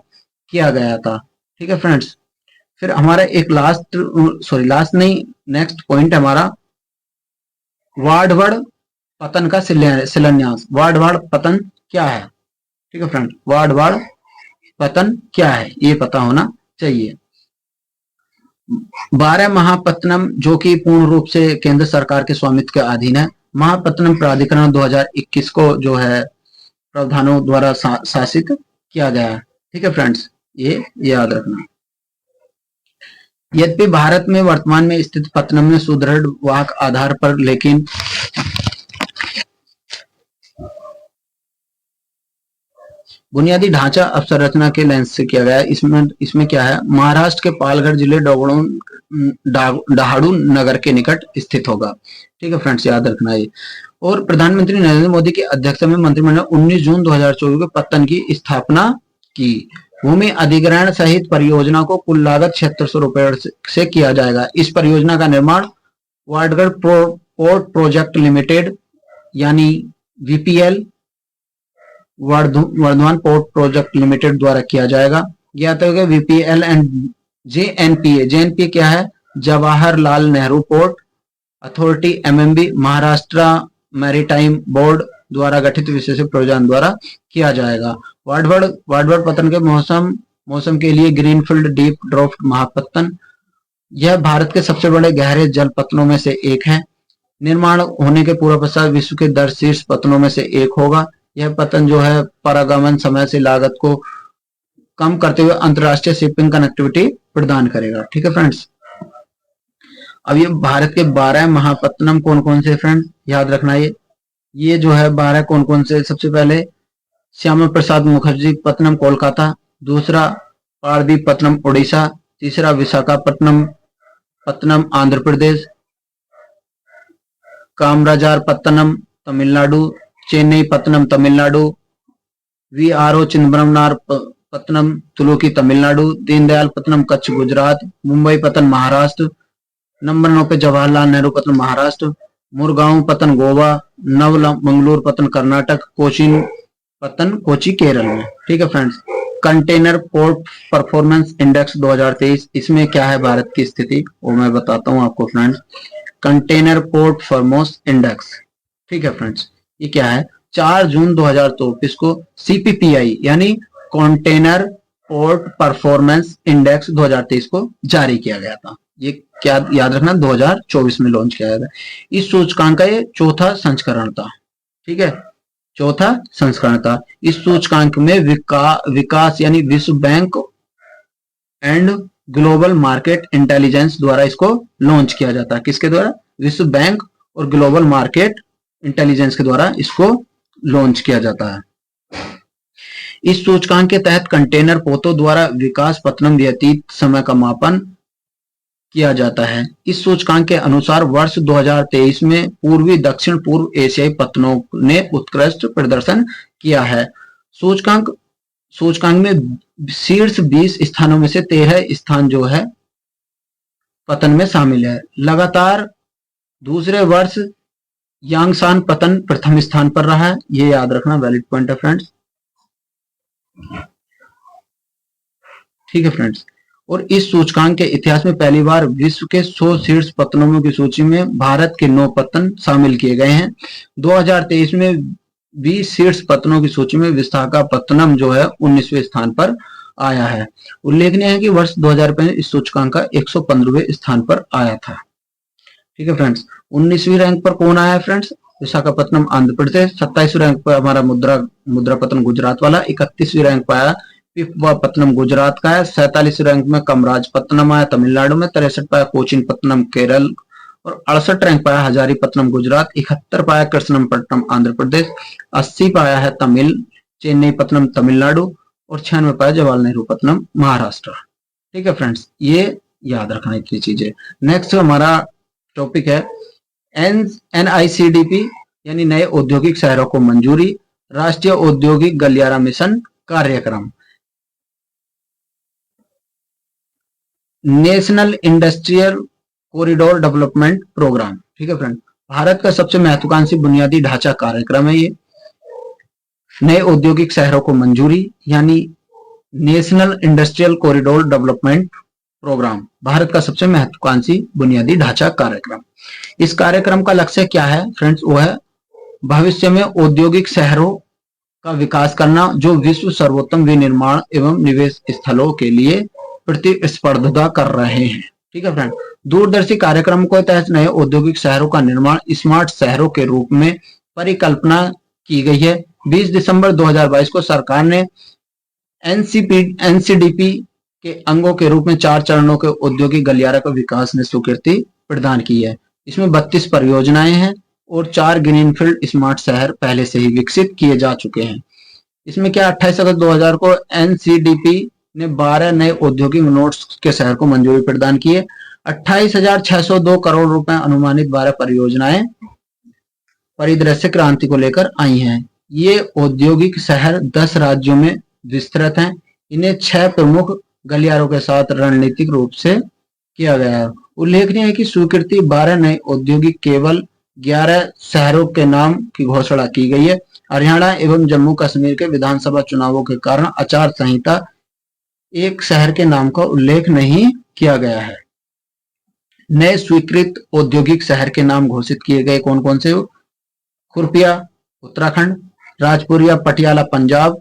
A: किया गया था। ठीक है फ्रेंड्स, फिर हमारा एक नेक्स्ट पॉइंट हमारा वाडवड़ पतन का शिलान्यास। वाडवड़ पतन क्या है, ठीक है फ्रेंड, वाडवड़ पतन क्या है ये पता होना चाहिए। 12 महापत्तनम जो कि पूर्ण रूप से केंद्र सरकार के स्वामित्व के अधीन है। महापत्तनम प्राधिकरण 2021 को जो है प्रावधानों द्वारा शासित किया गया है। ठीक है फ्रेंड्स, ये याद रखना। यद्यपि भारत में वर्तमान में स्थित पत्तनम में सुदृढ़ वाहक आधार पर लेकिन बुनियादी ढांचा अवसंरचना के लेंस से किया गया है। इसमें क्या है, महाराष्ट्र के पालघर जिले डहाड़ू नगर के निकट स्थित होगा। ठीक है फ्रेंड्स, याद रखना है। और प्रधानमंत्री नरेंद्र मोदी की अध्यक्षता में मंत्रिमंडल 19 जून 2024 को पत्तन की स्थापना की। भूमि अधिग्रहण सहित परियोजना को कुल लागत 7600 रुपए से किया जाएगा। इस परियोजना का निर्माण वाडगढ़ पोर्ट प्रोजेक्ट लिमिटेड यानी VPL Vardhaman port project limited द्वारा किया जाएगा। ज्ञात होगा VPL एंड JNPA क्या है, Jawaharlal Nehru port authority MMB, Maharashtra maritime board द्वारा गठित विशेष प्रावधान द्वारा किया जाएगा। वार्डवर्ड पतन के मौसम के लिए ग्रीनफील्ड डीप ड्राफ्ट महापतन, यह भारत के सबसे बड़े गहरे जल पतनों में से एक है। निर्माण होने के पूर्व पश्चात विश्व के 10 शीर्ष पतनों में से एक होगा। यह पतन जो है पारगमन समय से लागत को कम करते हुए अंतरराष्ट्रीय शिपिंग कनेक्टिविटी प्रदान करेगा। ठीक है फ्रेंड्स। अब ये भारत के 12 महापत्तनम कौन कौन से फ्रेंड्स, याद रखना ये जो है 12 कौन कौन से। सबसे पहले श्यामा प्रसाद मुखर्जी पत्तनम कोलकाता, दूसरा पारदीप पत्तनम उड़ीसा, तीसरा विशाखापट्टनम पत्तनम आंध्र प्रदेश, कामराजार पत्तनम तमिलनाडु, चेन्नई पत्तनम तमिलनाडु, वीआरओ चिदम्बरनार पत्तनम तुलुकी तमिलनाडु, दीनदयाल पत्तनम कच्छ गुजरात, मुंबई पत्तन महाराष्ट्र, नंबर 9 पे जवाहरलाल नेहरू पत्तन महाराष्ट्र, मुरगांव पत्तन गोवा, नवमंगलूर पत्तन कर्नाटक, कोचीन पत्तन कोची केरल में। ठीक है friends. Container port performance index 2023, इसमें क्या है भारत की स्थिति वो मैं बताता हूं आपको friends. Container port performance index, ठीक है फ्रेंड्स, ये क्या है, 4 जून 2024 को सीपीपीआई यानी कंटेनर पोर्ट परफॉर्मेंस इंडेक्स 2023 को जारी किया गया था। ये क्या याद रखना, 2024 में लॉन्च किया गया था। इस सूचकांक का ये चौथा संस्करण था। ठीक है, चौथा संस्करण था। इस सूचकांक में विकास यानी विश्व bank and global market intelligence द्वारा इसको लॉन्च किया जाता है। किसके द्वारा, विश्व बैंक और ग्लोबल मार्केट इंटेलिजेंस के द्वारा इसको लॉन्च किया जाता है। इस सूचकांक के तहत कंटेनर पोतों द्वारा विकास पत्तनम व्यतीत समय का मापन किया जाता है। इस सूचकांक के अनुसार वर्ष 2023 में पूर्वी दक्षिण पूर्व एशियाई पत्तनों ने उत्कृष्ट प्रदर्शन किया है। सूचकांक में शीर्ष 20 स्थानों में से 13 स्थान जो है पतन में शामिल है। लगातार दूसरे वर्ष यांगसान पतन प्रथम स्थान पर रहा है। ये याद रखना, वैलिड पॉइंट है फ्रेंड्स। ठीक है फ्रेंड्स। और इस सूचकांक के इतिहास में पहली बार विश्व के 100 शीर्ष पत्तनों की सूची में भारत के 9 पत्तन शामिल किए गए हैं। 2023 में 20 शीर्ष पत्तनों की सूची में विशाखापत्तनम जो है 19वें स्थान पर आया है। उल्लेखनीय है कि वर्ष 2005 इस सूचकांक का 115वें स्थान पर आया था। ठीक है फ्रेंड्स। 19वीं रैंक पर कौन आया है फ्रेंड्स, विशाखापत्तनम आंध्र प्रदेश। 27वीं रैंक पर हमारा मुद्रा पत्तन गुजरात वाला। 31वीं रैंक पर आया पिपवा पत्तनम गुजरात का है। 47 रैंक में कमराज पत्तनम आया तमिलनाडु में। 63 पाया कोचीन पत्तनम केरल और 68 रैंक पाया हजारी पत्तनम गुजरात। 71 पाया कृष्णमपट्टनम आंध्र प्रदेश। 80 पाया है चेन्नई पत्तनम तमिलनाडु और 96 पाया जवाहरलाल नेहरू पत्तनम महाराष्ट्र। ठीक है फ्रेंड्स, ये याद रखना इतनी चीजें। नेक्स्ट हमारा टॉपिक है NICDP यानी नए औद्योगिक शहरों को मंजूरी, राष्ट्रीय औद्योगिक गलियारा मिशन कार्यक्रम, national industrial corridor development program. ठीक है फ्रेंड, भारत का सबसे महत्वाकांक्षी बुनियादी ढांचा कार्यक्रम है ये। नए औद्योगिक शहरों को मंजूरी यानी national industrial corridor development program Bharat का सबसे महत्वाकांक्षी बुनियादी ढांचा कार्यक्रम। इस कार्यक्रम का लक्ष्य क्या है फ्रेंड्स, वो है भविष्य में औद्योगिक शहरों का विकास करना जो विश्व सर्वोत्तम विनिर्माण एवं निवेश स्थलों के लिए प्रतिस्पर्धा कर रहे हैं। ठीक है फ्रेंड, दूरदर्शी कार्यक्रम के तहत नए औद्योगिक शहरों का निर्माण स्मार्ट शहरों के रूप में परिकल्पना की गई है। 20 दिसंबर 2022 को सरकार ने NCDP के अंगों के रूप में 4 चरणों के औद्योगिक गलियारा का विकास ने स्वीकृति प्रदान की है। इसमें 32 परियोजनाएं हैं और 4 ग्रीनफील्ड स्मार्ट शहर पहले से ही विकसित किए जा चुके हैं। इसमें क्या 28 अगस्त 2000 को NCDP ने 12 नए औद्योगिक नोड्स के शहर को मंजूरी प्रदान की है। 28,602 करोड़ रुपए अनुमानित 12 परियोजनाएं परिदृश्य क्रांति को लेकर आई हैं। ये औद्योगिक शहर 10 राज्यों में विस्तृत हैं। इन्हें 6 प्रमुख गलियारों के साथ रणनीतिक रूप से किया गया है। उल्लेखनीय है कि स्वीकृति 12 नए औद्योगिक केवल 11 शहरों के नाम की घोषणा की गई है। हरियाणा एवं जम्मू कश्मीर के विधानसभा चुनावों के कारण आचार संहिता एक शहर के नाम का उल्लेख नहीं किया गया है। नए स्वीकृत औद्योगिक शहर के नाम घोषित किए गए कौन कौन से, खुरपिया उत्तराखंड, राजपुरिया पटियाला पंजाब,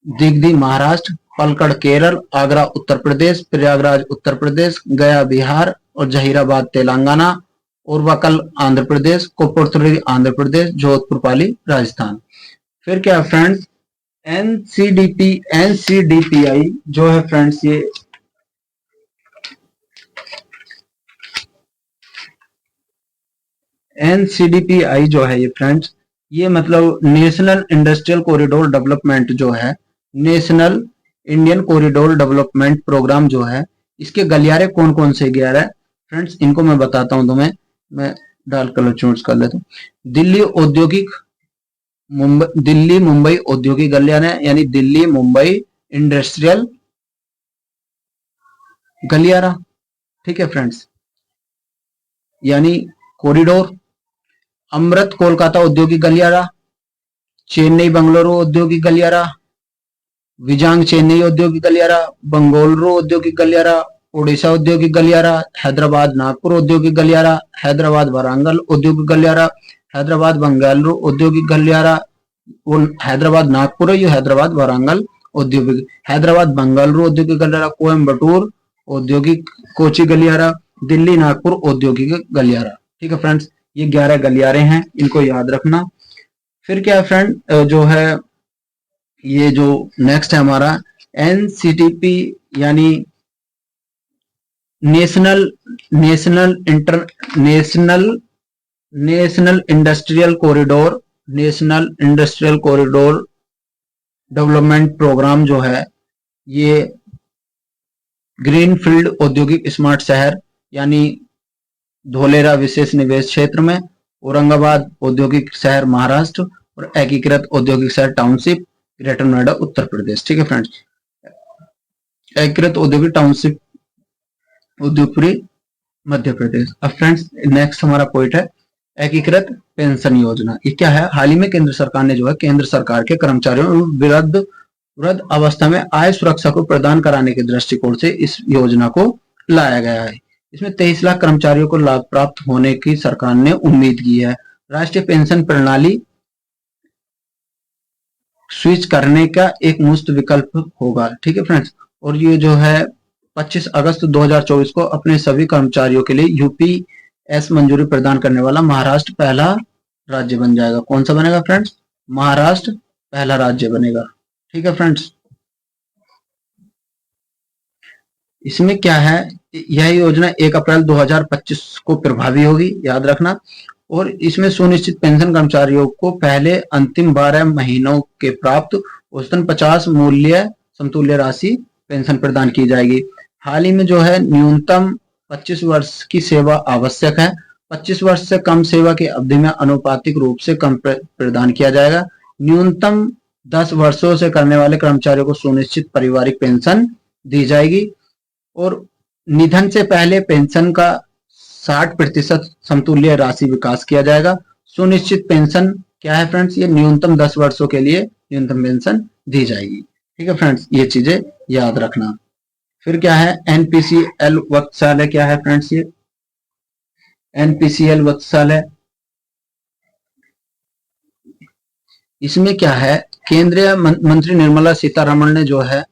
A: दिगदी महाराष्ट्र, पलकड़ केरल, आगरा उत्तर प्रदेश, प्रयागराज उत्तर प्रदेश, गया बिहार और जहीराबाद तेलंगाना, उर्वाकल आंध्र प्रदेश, कोपुरथली आंध्र प्रदेश, जोधपुर पाली राजस्थान। फिर क्या फ्रेंड्स, एनसीडीपीआई जो है फ्रेंड्स, ये एनसीडीपीआई जो है ये फ्रेंड्स, ये मतलब नेशनल इंडस्ट्रियल कॉरिडोर डेवलपमेंट जो है, national Indian corridor development program जो है, इसके गलियारे कौन कौन से गलियारे फ्रेंड्स, इनको मैं बताता हूं तुम्हें। मैं डाल कलर चूज कर लेता हूं। दिल्ली मुंबई औद्योगिक गलियारे, यानी दिल्ली मुंबई इंडस्ट्रियल गलियारा, ठीक है फ्रेंड्स, यानी कॉरिडोर। अमृत कोलकाता औद्योगिक गलियारा, चेन्नई बंगलुरु औद्योगिक गलियारा, विजांग चेन्नई औद्योगिक गलियारा, बंगलुरु औद्योगिक गलियारा, ओडिशा औद्योगिक गलियारा, हैदराबाद नागपुर औद्योगिक गलियारा, हैदराबाद वारंगल औद्योगिक गलियारा, हैदराबाद बंगलुरु औद्योगिक गलियारा, हैदराबाद नागपुर, ये हैदराबाद वारंगल औद्योगिक, हैदराबाद बंगलुरु औद्योगिक गलियारा, कोयम्बटूर औद्योगिक कोची गलियारा, दिल्ली नागपुर औद्योगिक गलियारा। ठीक है फ्रेंड्स, ये 11 गलियारे हैं, इनको याद रखना। फिर क्या है फ्रेंड, जो है ये जो नेक्स्ट है हमारा एनसीटीपी, यानी national industrial corridor, national industrial corridor development program जो है, ये ग्रीनफील्ड औद्योगिक स्मार्ट शहर, यानी धोलेरा विशेष निवेश क्षेत्र में, औरंगाबाद औद्योगिक शहर महाराष्ट्र, और एकीकृत औद्योगिक शहर टाउनशिप ग्रेटर नोएडा उत्तर प्रदेश। ठीक है फ्रेंड्स, एकीकृत औद्योगिक टाउनशिप उद्योगपुरी मध्य प्रदेश। अब फ्रेंड्स नेक्स्ट हमारा पॉइंट है एकीकृत पेंशन योजना। ये क्या है, हाल ही में केंद्र सरकार ने जो है, केंद्र सरकार के कर्मचारियों वृद्ध अवस्था में आय सुरक्षा को प्रदान कराने के दृष्टिकोण से इस योजना को लाया गया है। इसमें 23 लाख कर्मचारियों को लाभ प्राप्त होने की सरकार ने उम्मीद की है। राष्ट्रीय पेंशन प्रणाली स्विच करने का एक मुफ्त विकल्प होगा। ठीक है फ्रेंड्स, और ये जो है 25 अगस्त 2024 को अपने सभी कर्मचारियों के लिए यूपीएस मंजूरी प्रदान करने वाला महाराष्ट्र पहला राज्य बन जाएगा। कौन सा बनेगा फ्रेंड्स, महाराष्ट्र पहला राज्य बनेगा। ठीक है फ्रेंड्स, इसमें क्या है, यह योजना 1 अप्रैल 2025 को प्रभावी होगी, याद रखना। और इसमें सुनिश्चित पेंशन कर्मचारियों को पहले अंतिम 12 महीनों के प्राप्त औसतन 50 मूल्य समतुल्य राशि पेंशन प्रदान की जाएगी। हाल ही में जो है न्यूनतम 25 वर्ष की सेवा आवश्यक है। 25 वर्ष से कम सेवा की अवधि में अनुपातिक रूप से कम प्रदान किया जाएगा। न्यूनतम 10 वर्षों से करने वाले कर्मचारियों को सुनिश्चित पारिवारिक पेंशन दी जाएगी, और निधन से पहले पेंशन का 60% समतुल्य राशि विकास किया जाएगा। सुनिश्चित पेंशन क्या है फ्रेंड्स, ये न्यूनतम 10 वर्षों के लिए न्यूनतम पेंशन दी जाएगी। ठीक है फ्रेंड्स, ये चीजें याद रखना। फिर क्या है एनपीसीएल वक्तशाल, क्या है फ्रेंड्स, ये एनपीसीएल वक्तशाल। इसमें क्या है, केंद्रीय मंत्री निर्मला सीतारमण ने जो है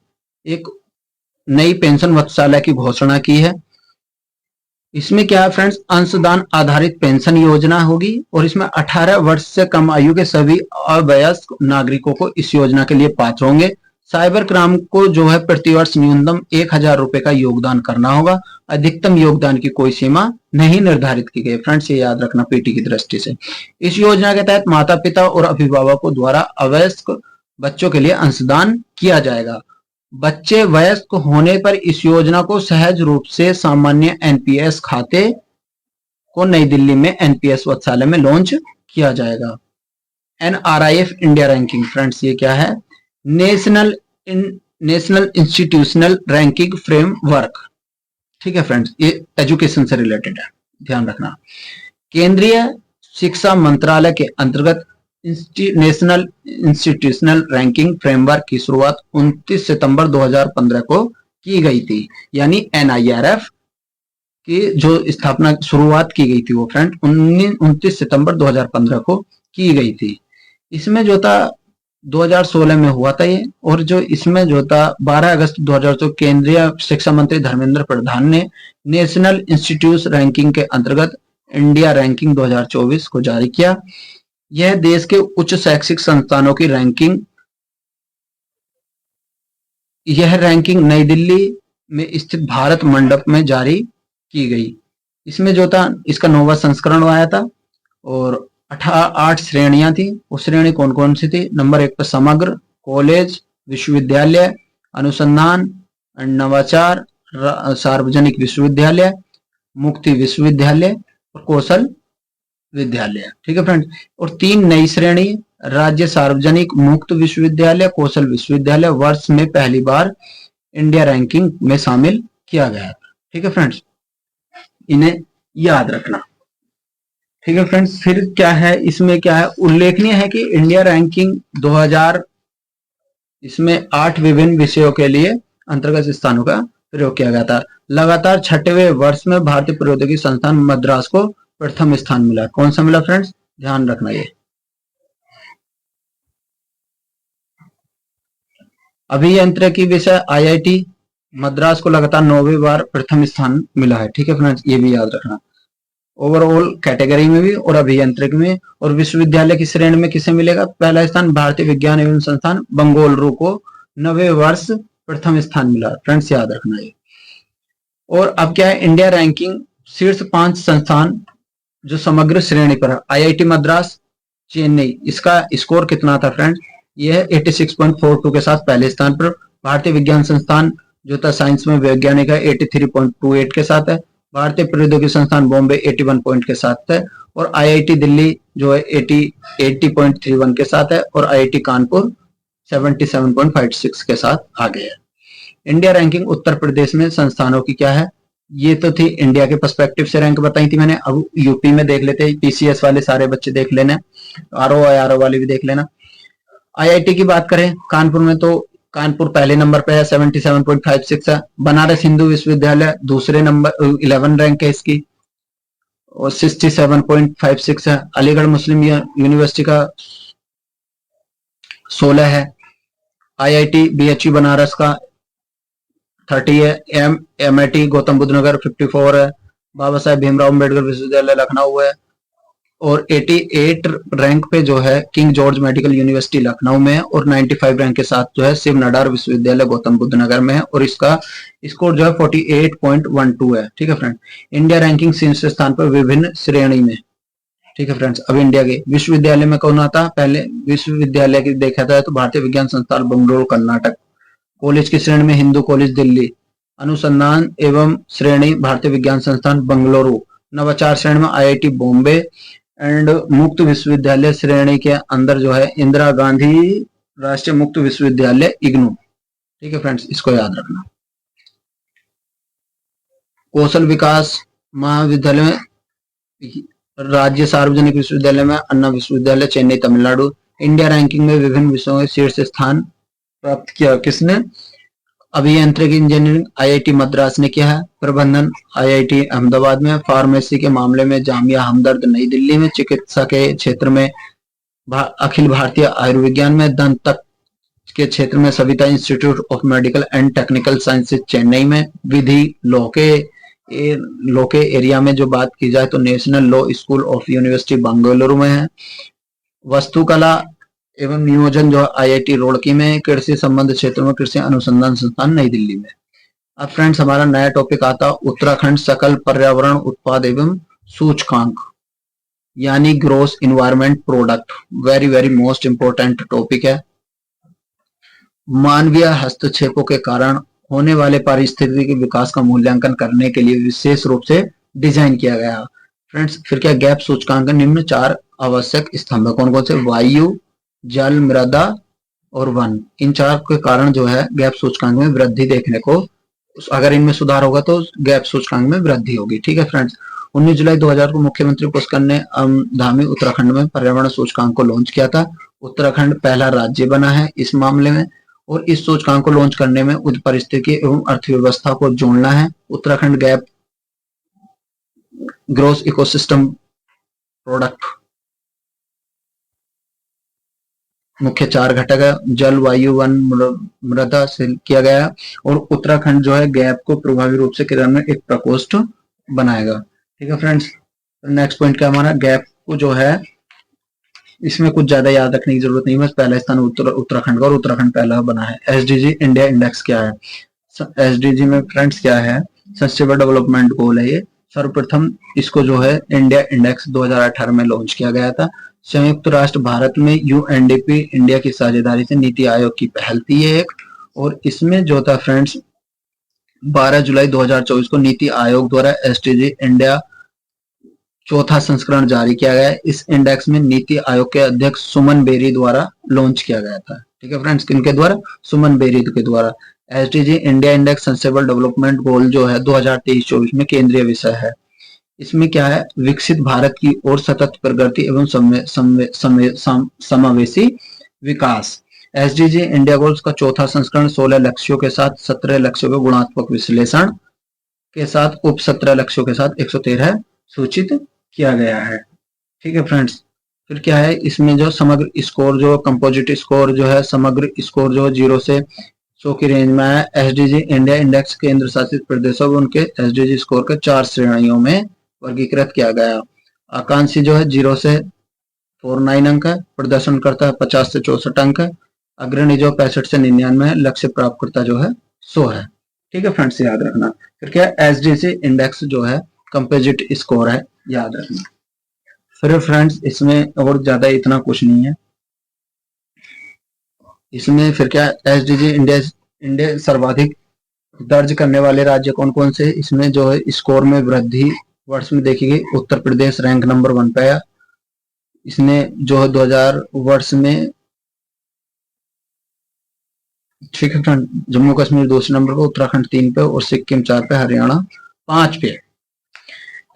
A: एक नई पेंशन वक्तशाला की घोषणा की है। इसमें क्या है फ्रेंड्स, अंशदान आधारित पेंशन योजना होगी, और इसमें 18 वर्ष से कम आयु के सभी अवयस्क नागरिकों को इस योजना के लिए पात्र होंगे। साइबर क्राइम को जो है प्रतिवर्ष न्यूनतम 1000 रुपए का योगदान करना होगा। अधिकतम योगदान की कोई सीमा नहीं निर्धारित की गई। फ्रेंड्स ये याद रखना पीटी की दृष्टि से। इस योजना के तहत माता पिता और अभिभावकों द्वारा अवयस्क बच्चों के लिए अंशदान किया जाएगा। बच्चे वयस्क होने पर इस योजना को सहज रूप से सामान्य एनपीएस खाते को नई दिल्ली में एनपीएस वत्सालय में लॉन्च किया जाएगा। एनआरआईएफ इंडिया रैंकिंग, फ्रेंड्स ये क्या है, नेशनल इंस्टीट्यूशनल रैंकिंग फ्रेमवर्क। ठीक है फ्रेंड्स, ये एजुकेशन से रिलेटेड है, ध्यान रखना। केंद्रीय शिक्षा मंत्रालय के अंतर्गत नेशनल इंस्टीट्यूशनल रैंकिंग फ्रेमवर्क की शुरुआत 29 सितंबर 2015 को की गई थी, यानी एनआईआरएफ की जो स्थापना शुरुआत की गई थी वो फ्रेंड 29 सितंबर 2015 को की गई थी। इसमें जो था 2016 में हुआ था ये, और जो इसमें जो था 12 अगस्त 2014 केंद्रीय शिक्षा मंत्री धर्मेंद्र प्रधान ने नेशनल इंस्टीट्यूट रैंकिंग के अंतर्गत इंडिया रैंकिंग 2024 को जारी किया। यह देश के उच्च शैक्षिक संस्थानों की रैंकिंग, यह रैंकिंग नई दिल्ली में स्थित भारत मंडप में जारी की गई। इसमें जो था इसका 9वां संस्करण आया था और 8 श्रेणियां थी। वो श्रेणी कौन कौन सी थी? नंबर 1 पर समग्र, कॉलेज, विश्वविद्यालय, अनुसंधान, नवाचार, सार्वजनिक विश्वविद्यालय, मुक्ति विश्वविद्यालय और कौशल विद्यालय। ठीक है फ्रेंड। और 3 नई श्रेणी, राज्य सार्वजनिक मुक्त विश्वविद्यालय, कौशल विश्वविद्यालय, वर्ष में पहली बार इंडिया रैंकिंग में शामिल किया गया था। ठीक है फ्रेंड्स, इन्हें याद रखना। ठीक है फ्रेंड्स, फिर क्या है इसमें, क्या है उल्लेखनीय है कि इंडिया रैंकिंग 2000 इसमें 8 विभिन्न विषयों के लिए अंतर्गत स्थानों का प्रयोग किया गया था। लगातार 6वें वर्ष में भारतीय प्रौद्योगिकी संस्थान मद्रास को प्रथम स्थान मिला। कौन सा मिला फ्रेंड्स? ध्यान रखना ये। अभियांत्रिकी विषय आईआईटी मद्रास को लगातार 9वीं बार प्रथम स्थान मिला है। ठीक है फ्रेंड्स, ये भी याद रखना। ओवरऑल कैटेगरी में भी और अभियांत्रिकी में। और विश्वविद्यालय की श्रेणी में किसे मिलेगा पहला स्थान? भारतीय विज्ञान एवं संस्थान बंगलुरु को 9वें वर्ष प्रथम स्थान मिला। फ्रेंड्स याद रखना ये। और अब क्या है, इंडिया रैंकिंग शीर्ष 5 संस्थान जो समग्र श्रेणी पर है। आईआईटी मद्रास, चेन्नई, इसका स्कोर कितना था फ्रेंड्स? यह 86.42 के साथ पहले स्थान पर। भारतीय विज्ञान संस्थान जो था साइंस में वैज्ञानिक है 83.28 के साथ है। भारतीय प्रौद्योगिकी संस्थान बॉम्बे 81 पॉइंट के साथ है। और आईआईटी दिल्ली जो है 80.31 के साथ है। और आईआईटी कानपुर 77.56 के साथ आगे है। इंडिया रैंकिंग उत्तर प्रदेश में संस्थानों की क्या है? ये तो थी इंडिया के पर्सपेक्टिव से रैंक बताई थी मैंने। अब यूपी में देख लेते हैं, पीसीएस वाले सारे बच्चे देख लेना, आरओ वाले भी देख लेना। आईआईटी की बात करें कानपुर में तो कानपुर पहले नंबर पे है 77.56 है। बनारस हिंदू विश्वविद्यालय दूसरे नंबर 11 रैंक है इसकी और 67.56 है। अलीगढ़ मुस्लिम यूनिवर्सिटी का 16 है। आईआईटी बीएचयू बनारस का 30 है। एमआईटी गौतम बुद्ध नगर 54 है। बाबा साहेब भीमराव अम्बेडकर विश्वविद्यालय लखनऊ है। और 88 रैंक पे जो है king George medical university Lucknow में है। और 95 रैंक के साथ जो है शिव नडार विश्वविद्यालय गौतम बुद्ध नगर में है। और इसका स्कोर जो है 48.12 है। ठीक है फ्रेंड। इंडिया रैंकिंग शीर्ष स्थान पर विभिन्न श्रेणी में। ठीक है फ्रेंड्स। अब इंडिया के विश्वविद्यालय में कौन आता? पहले विश्वविद्यालय की देखा जाए तो भारतीय विज्ञान संस्थान बंगलुरु कर्नाटक। कॉलेज की श्रेणी में हिंदू कॉलेज दिल्ली। अनुसंधान एवं श्रेणी भारतीय विज्ञान संस्थान बंगलुरु। नवाचार श्रेणी में आईआईटी बॉम्बे। एंड मुक्त विश्वविद्यालय श्रेणी के अंदर जो है इंदिरा गांधी राष्ट्रीय मुक्त विश्वविद्यालय इग्नू। ठीक है फ्रेंड्स, इसको याद रखना। कौशल विकास महाविद्यालय में राज्य सार्वजनिक विश्वविद्यालय में अन्ना विश्वविद्यालय चेन्नई तमिलनाडु। इंडिया रैंकिंग में विभिन्न विषयों में शीर्ष स्थान प्राप्त किया किसने? अभियांत्रिकी इंजीनियरिंग आईआईटी मद्रास ने किया है। प्रबंधन आईआईटी अहमदाबाद में। फार्मेसी के मामले में जामिया हमदर्द नई दिल्ली में। चिकित्सा के क्षेत्र में अखिल भारतीय आयुर्विज्ञान में। दंतक के क्षेत्र में Savita institute of medical and technical sciences Chennai में। विधि लॉ के एरिया में जो बात की जाए तो national law school of university Bengaluru में है। वास्तुकला एवं नियोजन जो आईआईटी रुड़की में। कृषि संबंध क्षेत्र में कृषि अनुसंधान संस्थान नई दिल्ली में। अब फ्रेंड्स हमारा नया टॉपिक आता उत्तराखंड सकल पर्यावरण उत्पाद एवं सूचकांक यानी gross environment product. Very very most important topic है। मानवीय हस्तक्षेपों के कारण होने वाले पारिस्थितिकी विकास का मूल्यांकन करने के लिए विशेष रूप से डिजाइन किया गया। फ्रेंड्स फिर क्या गैप सूचकांक निम्न 4 आवश्यक स्तंभ है। कौन कौन से? वायु, जल, मृदा और वन। इन 4 के कारण जो है गैप सूचकांक में वृद्धि देखने को, अगर इनमें सुधार होगा तो गैप सूचकांक में वृद्धि होगी। ठीक है फ्रेंड्स। 19 जुलाई 2000 को मुख्यमंत्री पुष्कर ने धामी उत्तराखंड में पर्यावरण सूचकांक को लॉन्च किया था। उत्तराखंड पहला राज्य बना है इस मामले में। और इस सूचकांक को लॉन्च करने में उच्च परिस्थिति एवं अर्थव्यवस्था को जोड़ना है। Uttarakhand gap gross ecosystem product मुख्य 4 घटक है, जल, वायु, वन, मृदा से किया गया है। और उत्तराखंड जो है गैप को प्रभावी रूप से क्रियान्वयन एक प्रकोष्ठ बनाएगा। ठीक है फ्रेंड्स, नेक्स्ट पॉइंट क्या हमारा, गैप को जो है इसमें कुछ ज्यादा याद रखने की जरूरत नहीं है, बस पहला स्थान उत्तराखंड का और उत्तराखंड पहला बना है। एसडीजी इंडिया इंडेक्स क्या है, एसडीजी में फ्रेंड्स क्या है, सस्टेनेबल डेवलपमेंट गोल है ये। सर्वप्रथम इसको जो है इंडिया इंडेक्स 2018 में लॉन्च किया गया था। संयुक्त राष्ट्र भारत में यूएनडीपी इंडिया की साझेदारी से नीति आयोग की पहल थी ये एक। और इसमें जो था फ्रेंड्स 12 जुलाई 2024 को नीति आयोग द्वारा एसडीजी इंडिया चौथा संस्करण जारी किया गया है। इस इंडेक्स में नीति आयोग के अध्यक्ष सुमन बेरी द्वारा लॉन्च किया गया था। ठीक है फ्रेंड्स, किनके द्वारा, सुमन बेरी के द्वारा। SDG India index sustainable development goal जो है 2023-24 में केंद्रीय विषय है। इसमें क्या है, विकसित भारत की ओर सतत प्रगति एवं समावेशी विकास। एसडीजी इंडिया गोल्स का चौथा संस्करण 16 लक्ष्यों के साथ 17 लक्ष्यों के गुणात्मक विश्लेषण के साथ उप 17 लक्ष्यों के साथ 113 सूचित किया गया है। ठीक है फ्रेंड्स, फिर क्या है, इसमें जो समग्र स्कोर जो कंपोजिट स्कोर जो है, समग्र स्कोर जो 0 से 100 की रेंज में है। एसडीजी इंडिया इंडेक्स केंद्र शासित प्रदेशों को उनके एसडीजी स्कोर के 4 श्रेणियों में वर्गीकृत किया गया। आकांक्षी जो है 0 से 49 अंक है, प्रदर्शन करता है 50 से 64 अंक है, अग्रणी जो 65 से 99 है, लक्ष्य प्राप्त करता जो है 100 है। ठीक है फ्रेंड्स, याद रखना। फिर क्या है, एसडीजी इंडेक्स जो है कंपोजिट स्कोर है, याद रखना। फिर फ्रेंड्स इसमें और ज्यादा इतना कुछ नहीं है इसमें। फिर क्या, एसडीजी इंडिया सर्वाधिक दर्ज करने वाले राज्य कौन कौन से, इसमें जो है स्कोर में वृद्धि वर्ष में देखी गई, उत्तर प्रदेश रैंक नंबर 1 पे आया। इसने जो है 2000 वर्ष में, ठीक है फ्रेंड, जम्मू कश्मीर दूसरे नंबर पे, उत्तराखंड 3 पे और सिक्किम 4 पे, हरियाणा 5 पे।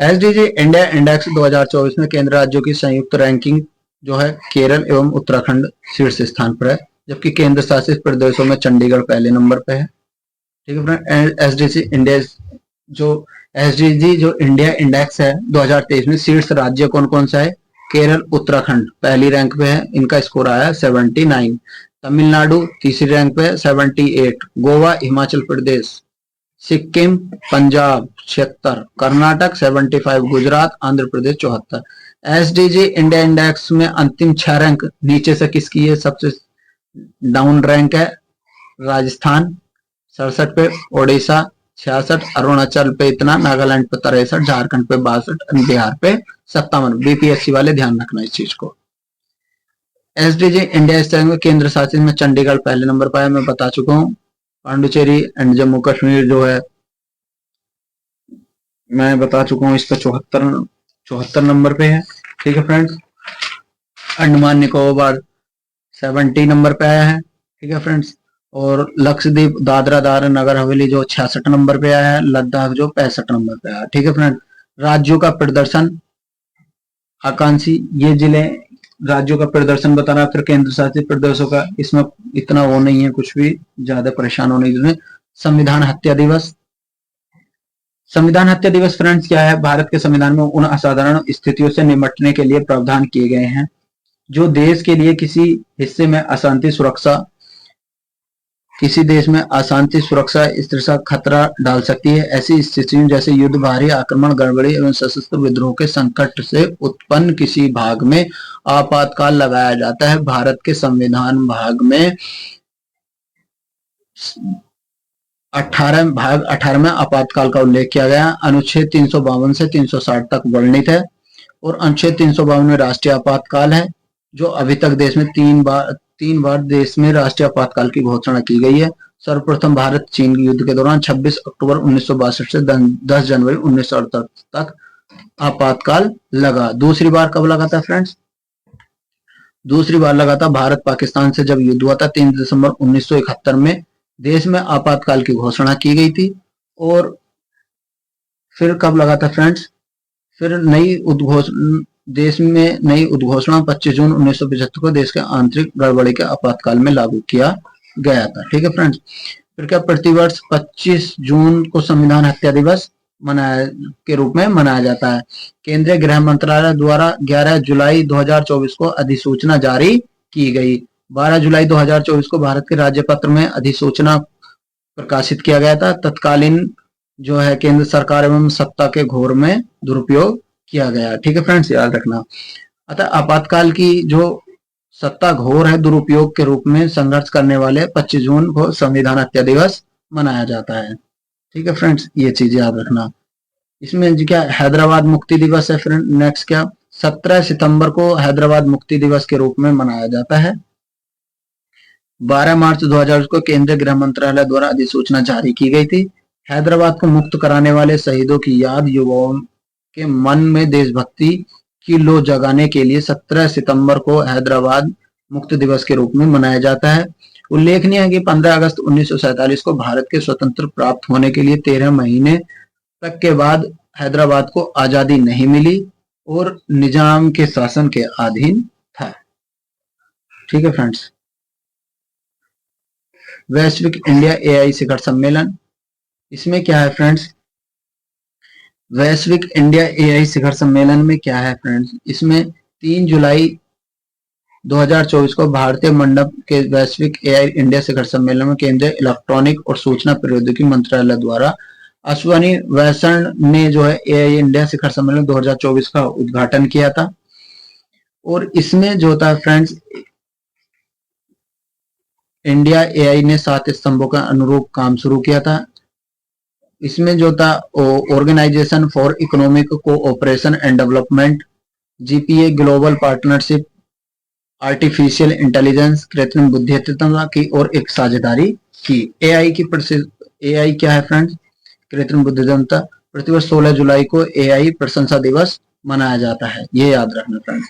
A: एसडीजी इंडिया इंडेक्स 2024 में केंद्र राज्यों की संयुक्त रैंकिंग जो है केरल एवं उत्तराखंड शीर्ष स्थान पर है, जबकि केंद्र शासित प्रदेशों में चंडीगढ़ पहले नंबर पे है। ठीक है फ्रेंड, एसडीजी जो इंडिया इंडेक्स है 2023 में शीर्ष राज्य कौन कौन सा है, केरल उत्तराखंड पहली रैंक पे है, इनका स्कोर आया 79। तमिलनाडु तीसरी रैंक पे है 78, Goa Himachal Pradesh, Sikkim Punjab 76, Karnataka 75, Gujarat Andhra Pradesh 74। SDG India index में अंतिम 6 रैंक नीचे से किसकी है, सबसे डाउन रैंक है राजस्थान 67 पे, ओडिशा 66, अरुणाचल पे इतना, नागालैंड पे 63, झारखंड पे 62, बिहार पे 57। बीपीएससी वाले ध्यान रखना इस चीज को। एसडीजी इंडिया स्तर में केंद्र शासित में चंडीगढ़ पहले नंबर पर है, मैं बता चुका हूँ। पांडुचेरी एंड जम्मू कश्मीर जो है मैं बता चुका हूँ, इस पर 74 नंबर पे है। ठीक है फ्रेंड्स, अंडमान निकोबार 70 नंबर पे आया है। ठीक है फ्रेंड्स, और लक्षद्वीप दादरा नगर हवेली जो 66 नंबर पे आया है, लद्दाख जो 65 नंबर पे आया है। ठीक है फ्रेंड, राज्यों का प्रदर्शन आकांक्षी, ये जिले राज्यों का प्रदर्शन बताना, फिर केंद्र शासित प्रदेशों का, इसमें इतना वो नहीं है, कुछ भी ज्यादा परेशान होने की। संविधान हत्या दिवस, संविधान हत्या दिवस फ्रेंड्स क्या है, भारत के संविधान में उन असाधारण स्थितियों से निपटने के लिए प्रावधान किए गए हैं जो देश के लिए किसी हिस्से में अशांति सुरक्षा, किसी देश में अशांति सुरक्षा स्थिरता खतरा डाल सकती है। ऐसी स्थितियों जैसे युद्ध, भारी आक्रमण, गड़बड़ी एवं सशस्त्र विद्रोह के संकट से उत्पन्न किसी भाग में आपातकाल लगाया जाता है। भारत के संविधान भाग में 18 में आपातकाल का उल्लेख किया गया। अनुच्छेद 352 से 360 तक वर्णित है और अनुच्छेद 352 में राष्ट्रीय आपातकाल है, जो अभी तक देश में तीन बार देश में राष्ट्रीय आपातकाल की घोषणा की गई है। सर्वप्रथम भारत चीन युद्ध के दौरान 26 अक्टूबर 1962 से 10 जनवरी 1968 तक आपातकाल लगा। दूसरी बार कब लगा था फ्रेंड्स? दूसरी बार लगा था भारत पाकिस्तान से जब युद्ध हुआ था 3 दिसंबर 1971 में, देश में आपातकाल की घोषणा की गई थी। और फिर कब लगा था फ्रेंड्स? फिर देश में नई उद्घोषणा 25 जून 1975 को देश के आंतरिक गड़बड़ी के आपातकाल में लागू किया गया था। ठीक है फ्रेंड्स, फिर क्या प्रतिवर्ष 25 जून को संविधान हत्या दिवस के रूप में मनाया जाता है। केंद्रीय गृह मंत्रालय द्वारा 11 जुलाई 2024 को अधिसूचना जारी की गई 12 जुलाई 2024 को भारत के राज्यपत्र में अधिसूचना प्रकाशित किया गया था। तत्कालीन जो है केंद्र सरकार एवं सत्ता के घोर में दुरुपयोग किया गया। ठीक है फ्रेंड्स, याद रखना। अतः आपातकाल की जो सत्ता घोर है दुरुपयोग के रूप में संघर्ष करने वाले 25 जून को संविधान हत्या दिवस मनाया जाता है। ठीक है फ्रेंड्स, ये चीज याद रखना। इसमें क्या हैदराबाद मुक्ति दिवस है फ्रेंड। नेक्स्ट क्या 17 सितंबर को हैदराबाद मुक्ति दिवस के रूप में मनाया जाता है। 12 मार्च 2000 को केंद्रीय गृह मंत्रालय द्वारा अधिसूचना जारी की गई थी। हैदराबाद को मुक्त कराने वाले शहीदों की याद युवाओं के मन में देशभक्ति की लो जगाने के लिए 17 सितंबर को हैदराबाद मुक्त दिवस के रूप में मनाया जाता है। उल्लेखनीय है कि 15 अगस्त 1947 को भारत के स्वतंत्र प्राप्त होने के लिए 13 महीने तक के बाद हैदराबाद को आजादी नहीं मिली और निजाम के शासन के अधीन था। ठीक है फ्रेंड्स। वैश्विक इंडिया एआई शिखर सम्मेलन, इसमें क्या है फ्रेंड्स, वैश्विक इंडिया एआई शिखर सम्मेलन में क्या है फ्रेंड्स, इसमें 3 जुलाई 2024 को भारतीय मंडप के वैश्विक एआई इंडिया शिखर सम्मेलन में केंद्रीय इलेक्ट्रॉनिक और सूचना प्रौद्योगिकी मंत्रालय द्वारा अश्वनी वैष्णव ने जो है एआई इंडिया शिखर सम्मेलन 2024 का उद्घाटन किया था। और इसमें जो था फ्रेंड्स, इंडिया एआई ने 7 स्तंभों का अनुरूप काम शुरू किया था। इसमें जो था organisation for economic cooperation and development, GPA, global partnership, artificial intelligence, कृत्रिम बुद्धिमत्ता की और एक साझेदारी की। एआई क्या है फ्रेंड्स, कृत्रिम बुद्धिमत्ता। प्रतिवर्ष 16 जुलाई को एआई प्रशंसा दिवस मनाया जाता है, ये याद रखना फ्रेंड्स।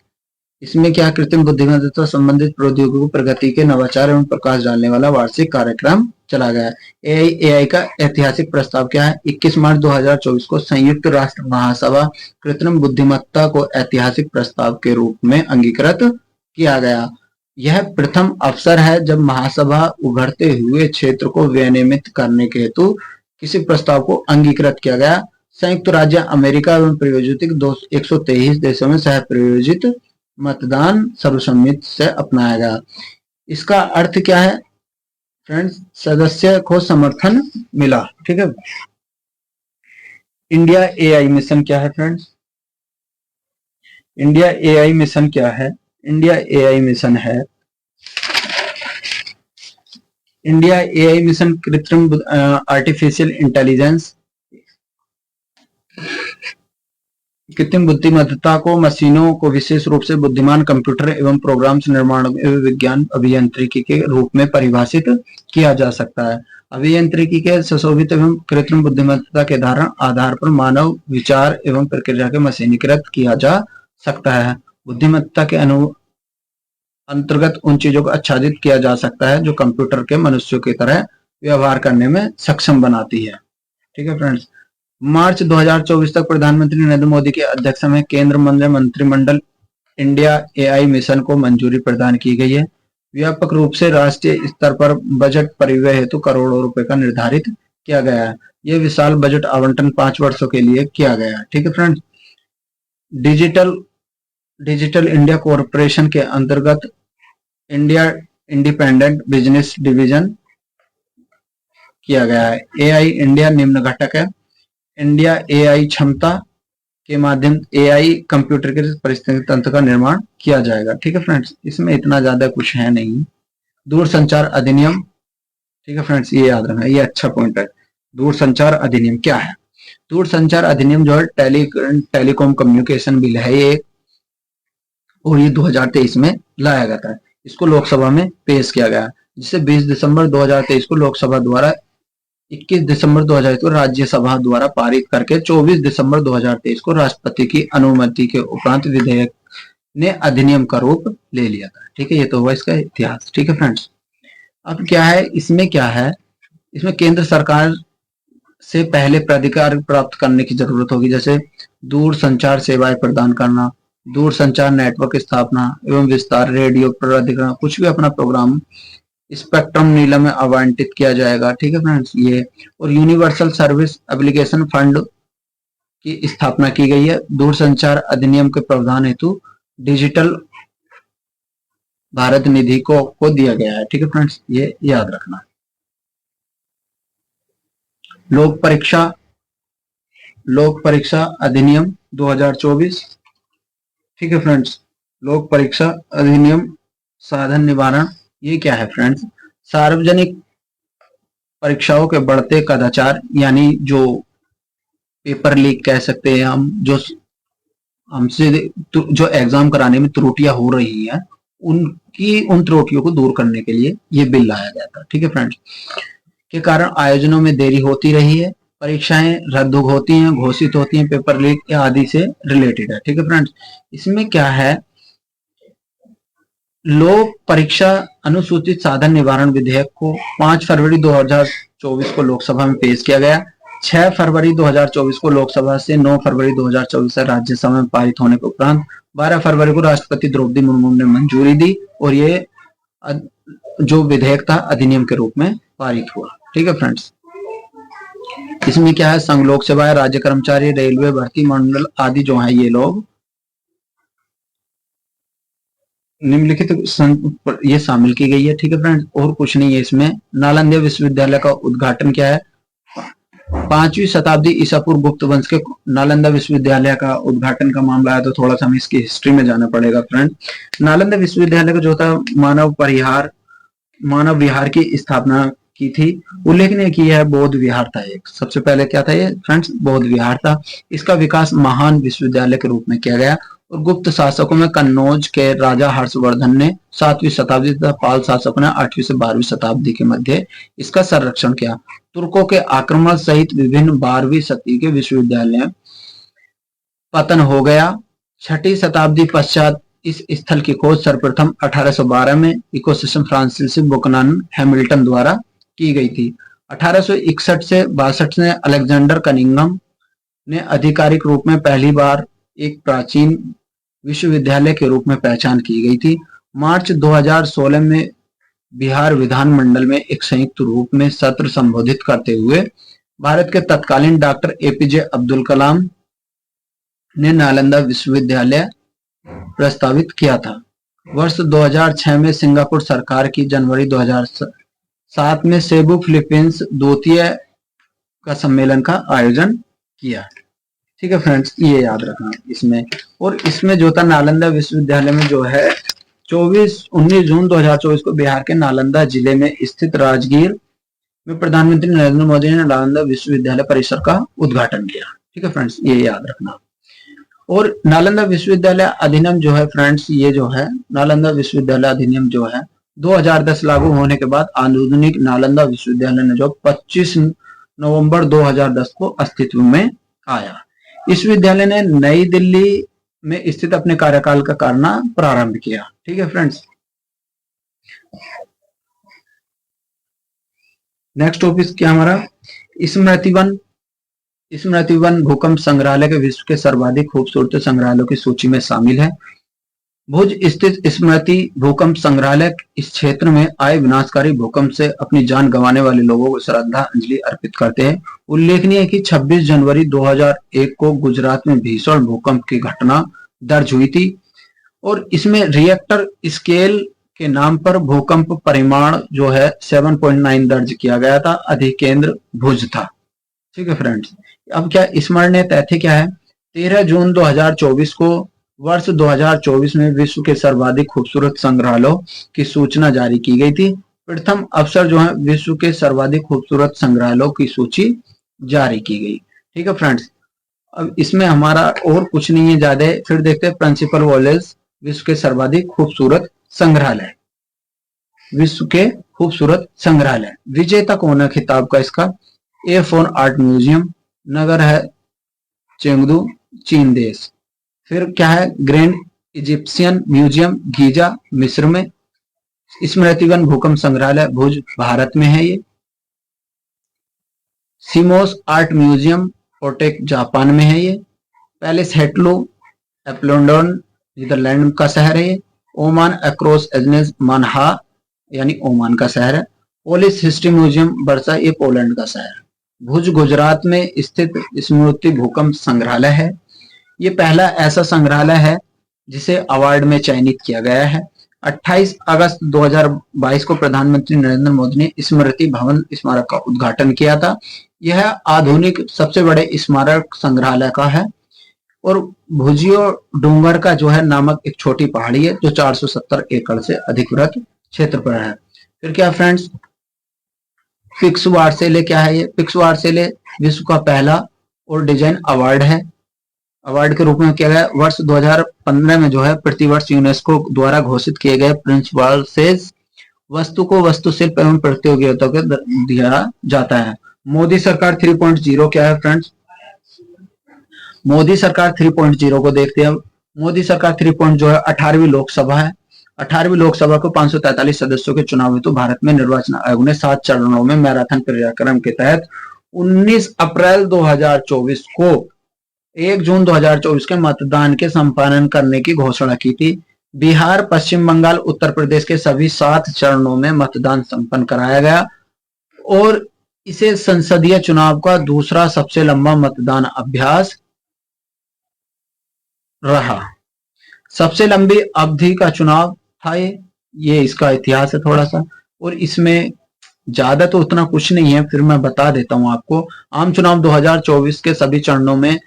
A: इसमें क्या कृत्रिम बुद्धिमत्ता संबंधित प्रौद्योगिकी प्रगति के नवाचार एवं प्रकाश डालने वाला वार्षिक कार्यक्रम चला गया। एआई का ऐतिहासिक प्रस्ताव क्या है, 21 मार्च 2024 को संयुक्त राष्ट्र महासभा कृत्रिम बुद्धिमत्ता को ऐतिहासिक प्रस्ताव के रूप में अंगीकृत किया गया। यह प्रथम अवसर है जब महासभा उभरते हुए क्षेत्र को विनियमित करने के हेतु किसी प्रस्ताव को अंगीकृत किया गया। संयुक्त राज्य अमेरिका एवं प्रायोजित 123 देशों में सह प्रायोजित मतदान सर्वसम्मति से अपनाया गया। इसका अर्थ क्या है फ्रेंड्स, सदस्य को समर्थन मिला। ठीक है। इंडिया एआई मिशन क्या है फ्रेंड्स, इंडिया एआई मिशन क्या है, इंडिया एआई मिशन है, इंडिया एआई मिशन कृत्रिम आर्टिफिशियल इंटेलिजेंस, कृत्रिम बुद्धिमत्ता को मशीनों को विशेष रूप से बुद्धिमान कंप्यूटर एवं प्रोग्राम्स निर्माण एवं विज्ञान अभियांत्रिकी के रूप में परिभाषित किया जा सकता है। अभियांत्रिकी के सुशोभित एवं कृत्रिम बुद्धिमत्ता के आधार पर मानव विचार एवं प्रक्रिया के मशीनीकृत किया जा सकता है। बुद्धिमत्ता के अंतर्गत उन चीजों को आच्छादित किया जा सकता है जो कंप्यूटर के मनुष्यों की तरह व्यवहार करने में सक्षम बनाती है। ठीक है फ्रेंड्स। मार्च 2024 तक प्रधानमंत्री नरेंद्र मोदी की अध्यक्षता में केंद्र मंत्रिमंडल इंडिया एआई मिशन को मंजूरी प्रदान की गई है। व्यापक रूप से राष्ट्रीय स्तर पर बजट परिव्यय हेतु करोड़ों रुपए का निर्धारित किया गया है। यह विशाल बजट आवंटन 5 वर्षों के लिए किया गया है। ठीक है फ्रेंड्स। डिजिटल इंडिया कॉरपोरेशन के अंतर्गत इंडिया इंडिपेंडेंट बिजनेस डिवीजन किया गया है। एआई इंडिया निम्न घटक है। इंडिया एआई क्षमता के माध्यम एआई कंप्यूटर के परिस्थिति तंत्र का निर्माण किया जाएगा। ठीक है फ्रेंड्स, इसमें इतना ज्यादा कुछ है नहीं। दूरसंचार अधिनियम, ठीक है फ्रेंड्स, ये याद रखना, ये अच्छा पॉइंट है। दूरसंचार अधिनियम क्या है, दूरसंचार अधिनियम जो है टेलीकॉम कम्युनिकेशन बिल है ये, और ये 2023 में लाया गया था। इसको लोकसभा में पेश किया गया, जिसे 20 दिसंबर 2023 को लोकसभा द्वारा, 21 दिसंबर 2023 को राज्यसभा द्वारा पारित करके 24 दिसंबर 2023 को राष्ट्रपति की अनुमति के उपरांत विधेयक ने अधिनियम का रूप ले लिया था। ठीक है, ये तो हुआ इसका इतिहास। ठीक है फ्रेंड्स। अब क्या है इसमें, क्या है इसमें केंद्र सरकार से पहले प्राधिकार प्राप्त करने की जरूरत होगी, जैसे दूर संचार सेवाएं प्रदान करना, दूर संचार नेटवर्क स्थापना एवं विस्तार, रेडियो प्राधिकरण, कुछ भी अपना प्रोग्राम स्पेक्ट्रम नीलम में आवंटित किया जाएगा। ठीक है फ्रेंड्स, ये और यूनिवर्सल सर्विस एप्लीकेशन फंड की स्थापना की गई है। दूरसंचार अधिनियम के प्रावधान हेतु डिजिटल भारत निधि को दिया गया है। ठीक है फ्रेंड्स, ये याद रखना। लोक परीक्षा अधिनियम 2024। ठीक है फ्रेंड्स, लोक परीक्षा अधिनियम साधन निवारण, ये क्या है फ्रेंड्स? सार्वजनिक परीक्षाओं के बढ़ते कदाचार, यानी जो पेपर लीक कह सकते हैं हम, जो हमसे जो एग्जाम कराने में त्रुटियां हो रही हैं, उन त्रुटियों को दूर करने के लिए ये बिल लाया गया था। ठीक है फ्रेंड्स, के कारण आयोजनों में देरी होती रही है, परीक्षाएं रद्द होती हैं, घोषित होती हैं, पेपर लीक आदि से रिलेटेड है। ठीक है फ्रेंड्स, इसमें क्या है, लोक परीक्षा अनुसूचित साधन निवारण विधेयक को 5 फरवरी 2024 को लोकसभा में पेश किया गया। 6 फरवरी 2024 को लोकसभा से 9 फरवरी 2024 से राज्यसभा में पारित होने के उपरांत 12 फरवरी को राष्ट्रपति द्रौपदी मुर्मू ने मंजूरी दी और ये जो विधेयक था अधिनियम के रूप में पारित हुआ। ठीक है फ्रेंड्स, इसमें क्या है, संघ लोक सेवाएं, राज्य कर्मचारी, रेलवे भर्ती मंडल आदि जो है, ये लोग निम्नलिखित ये शामिल की गई है। ठीक है फ्रेंड्स, और कुछ नहीं है इसमें। नालंदा विश्वविद्यालय का उद्घाटन क्या है, 5वीं शताब्दी ईसा पूर्व गुप्त वंश के नालंदा विश्वविद्यालय का उद्घाटन का मामला है, तो थोड़ा सा हमें इसकी हिस्ट्री में जाना पड़ेगा फ्रेंड। नालंदा विश्वविद्यालय का जो था मानव विहार की स्थापना की थी। उल्लेखनीय की है बौद्ध विहार था एक, सबसे पहले क्या था ये फ्रेंड्स, बौद्ध विहार था। इसका विकास महान विश्वविद्यालय के रूप में किया गया और गुप्त शासकों में कन्नौज के राजा हर्षवर्धन ने 7वीं शताब्दी तथा पाल शासकों ने 8वीं से 12वीं शताब्दी के मध्य इसका संरक्षण किया। तुर्कों के आक्रमण सहित विभिन्न 12वीं शताब्दी के विश्वविद्यालय पतन हो गया। 6वीं शताब्दी पश्चात इस स्थल की खोज सर्वप्रथम 1812 में इकोसिस्टम फ्रांसिस बुकनन हैमिल्टन द्वारा की गई थी। 1861 से 62 में अलेक्जेंडर कनिंघम ने आधिकारिक रूप में पहली बार एक प्राचीन विश्वविद्यालय के रूप में पहचान की गई थी। मार्च 2016 में बिहार विधानमंडल में एक संयुक्त रूप में सत्र संबोधित करते हुए भारत के तत्कालीन डॉक्टर एपीजे अब्दुल कलाम ने नालंदा विश्वविद्यालय प्रस्तावित किया था। वर्ष 2006 में सिंगापुर सरकार की जनवरी 2007 में सेबू फिलीपींस द्वितीय का सम्मेलन का आयोजन किया। ठीक है फ्रेंड्स, ये याद रखना इसमें। और इसमें जो था नालंदा विश्वविद्यालय में जो है 19 जून 2024 को बिहार के नालंदा जिले में स्थित राजगीर में प्रधानमंत्री नरेंद्र मोदी ने नालंदा विश्वविद्यालय परिसर का उद्घाटन किया। ठीक है फ्रेंड्स, ये याद रखना। और नालंदा विश्वविद्यालय अधिनियम जो है फ्रेंड्स, ये जो है नालंदा विश्वविद्यालय अधिनियम जो है 2010 लागू होने के बाद आधुनिक नालंदा विश्वविद्यालय ने जो 25 नवंबर 2010 को अस्तित्व में आया। इस विद्यालय ने नई दिल्ली में स्थित अपने कार्यकाल का करना प्रारंभ किया। ठीक है फ्रेंड्स, नेक्स्ट टॉपिक क्या हमारा, स्मृति वन भूकंप संग्रहालय के विश्व के सर्वाधिक खूबसूरत संग्रहालयों की सूची में शामिल है। भुज स्थित स्मृति भूकंप संग्रहालय इस क्षेत्र में आए विनाशकारी भूकंप से अपनी जान गंवाने वाले लोगों को श्रद्धांजलि अर्पित करते हैं। उल्लेखनीय है कि 26 जनवरी 2001 को गुजरात में भीषण भूकंप की घटना दर्ज हुई थी और इसमें रिएक्टर स्केल के नाम पर भूकंप परिमाण जो है 7.9 दर्ज किया गया था। अधिकेंद्र भुज था। ठीक है फ्रेंड्स, अब क्या स्मरणीय तथ्य क्या है, 13 जून 2024 को वर्ष 2024 में विश्व के सर्वाधिक खूबसूरत संग्रहालयों की सूचना जारी की गई थी। प्रथम अवसर जो है विश्व के सर्वाधिक खूबसूरत संग्रहालयों की सूची जारी की गई। ठीक है फ्रेंड्स, अब इसमें हमारा और कुछ नहीं है ज्यादा। फिर देखते हैं प्रिंसिपल वॉलेस विश्व के सर्वाधिक खूबसूरत संग्रहालय। विश्व के खूबसूरत संग्रहालय विजेता कौन है खिताब का इसका, A4 आर्ट म्यूजियम, नगर है चेंगदू, चीन देश। फिर क्या है, ग्रैंड इजिप्शियन म्यूजियम गीजा मिस्र में। स्मृतिवन भूकंप संग्रहालय भुज भारत में है ये। सिमोस आर्ट म्यूजियम पोटेक जापान में है ये। पैलेस हेटलो एप्लोंडोन नीदरलैंड का शहर है ये। ओमान अक्रॉस एजनेस मानहा यानी ओमान का शहर है। पोलिस हिस्ट्री म्यूजियम बर्सा ये पोलैंड का शहर है। भुज गुजरात में स्थित स्मृति भूकंप संग्रहालय है। ये पहला ऐसा संग्रहालय है जिसे अवार्ड में चयनित किया गया है। 28 अगस्त 2022 को प्रधानमंत्री नरेंद्र मोदी ने स्मृति भवन स्मारक का उद्घाटन किया था। यह आधुनिक सबसे बड़े स्मारक संग्रहालय का है और भुजियो डूंगर का जो है नामक एक छोटी पहाड़ी है जो 470 एकड़ से अधिक वृहत क्षेत्र पर है। फिर क्या फ्रेंड्स, फिक्स वार्सेले क्या है? ये फिक्स वार्सेले विश्व का पहला और डिजाइन अवार्ड है। अवार्ड के रूप में किया गया वर्ष 2015 में जो है प्रतिवर्ष यूनेस्को द्वारा घोषित किए गए प्रिंस वार्सेस वस्तु को वास्तुशिल्प एवं प्रतियोगिताओं को दिया जाता है। मोदी सरकार 3.0 क्या है फ्रेंड्स? मोदी सरकार 3.0 को देखते हैं। मोदी सरकार 3. जो है 18वीं लोकसभा है। 18वीं लोकसभा को 543 सदस्यों के चुनाव हेतु भारत में निर्वाचन आयोग ने 7 चरणों में मैराथन कार्यक्रम के तहत 19 अप्रैल 2024 को 1 जून 2024 के मतदान के संपादन करने की घोषणा की थी। बिहार, पश्चिम बंगाल, उत्तर प्रदेश के सभी 7 चरणों में मतदान संपन्न कराया गया और इसे संसदीय चुनाव का दूसरा सबसे लंबा मतदान अभ्यास रहा। सबसे लंबी अवधि का चुनाव था ये इसका इतिहास है थोड़ा सा, और इसमें ज्यादा तो उतना कुछ नहीं है, फिर मैं बता देता हूं आपको। आम चुनाव 2024 के सभी चरणों में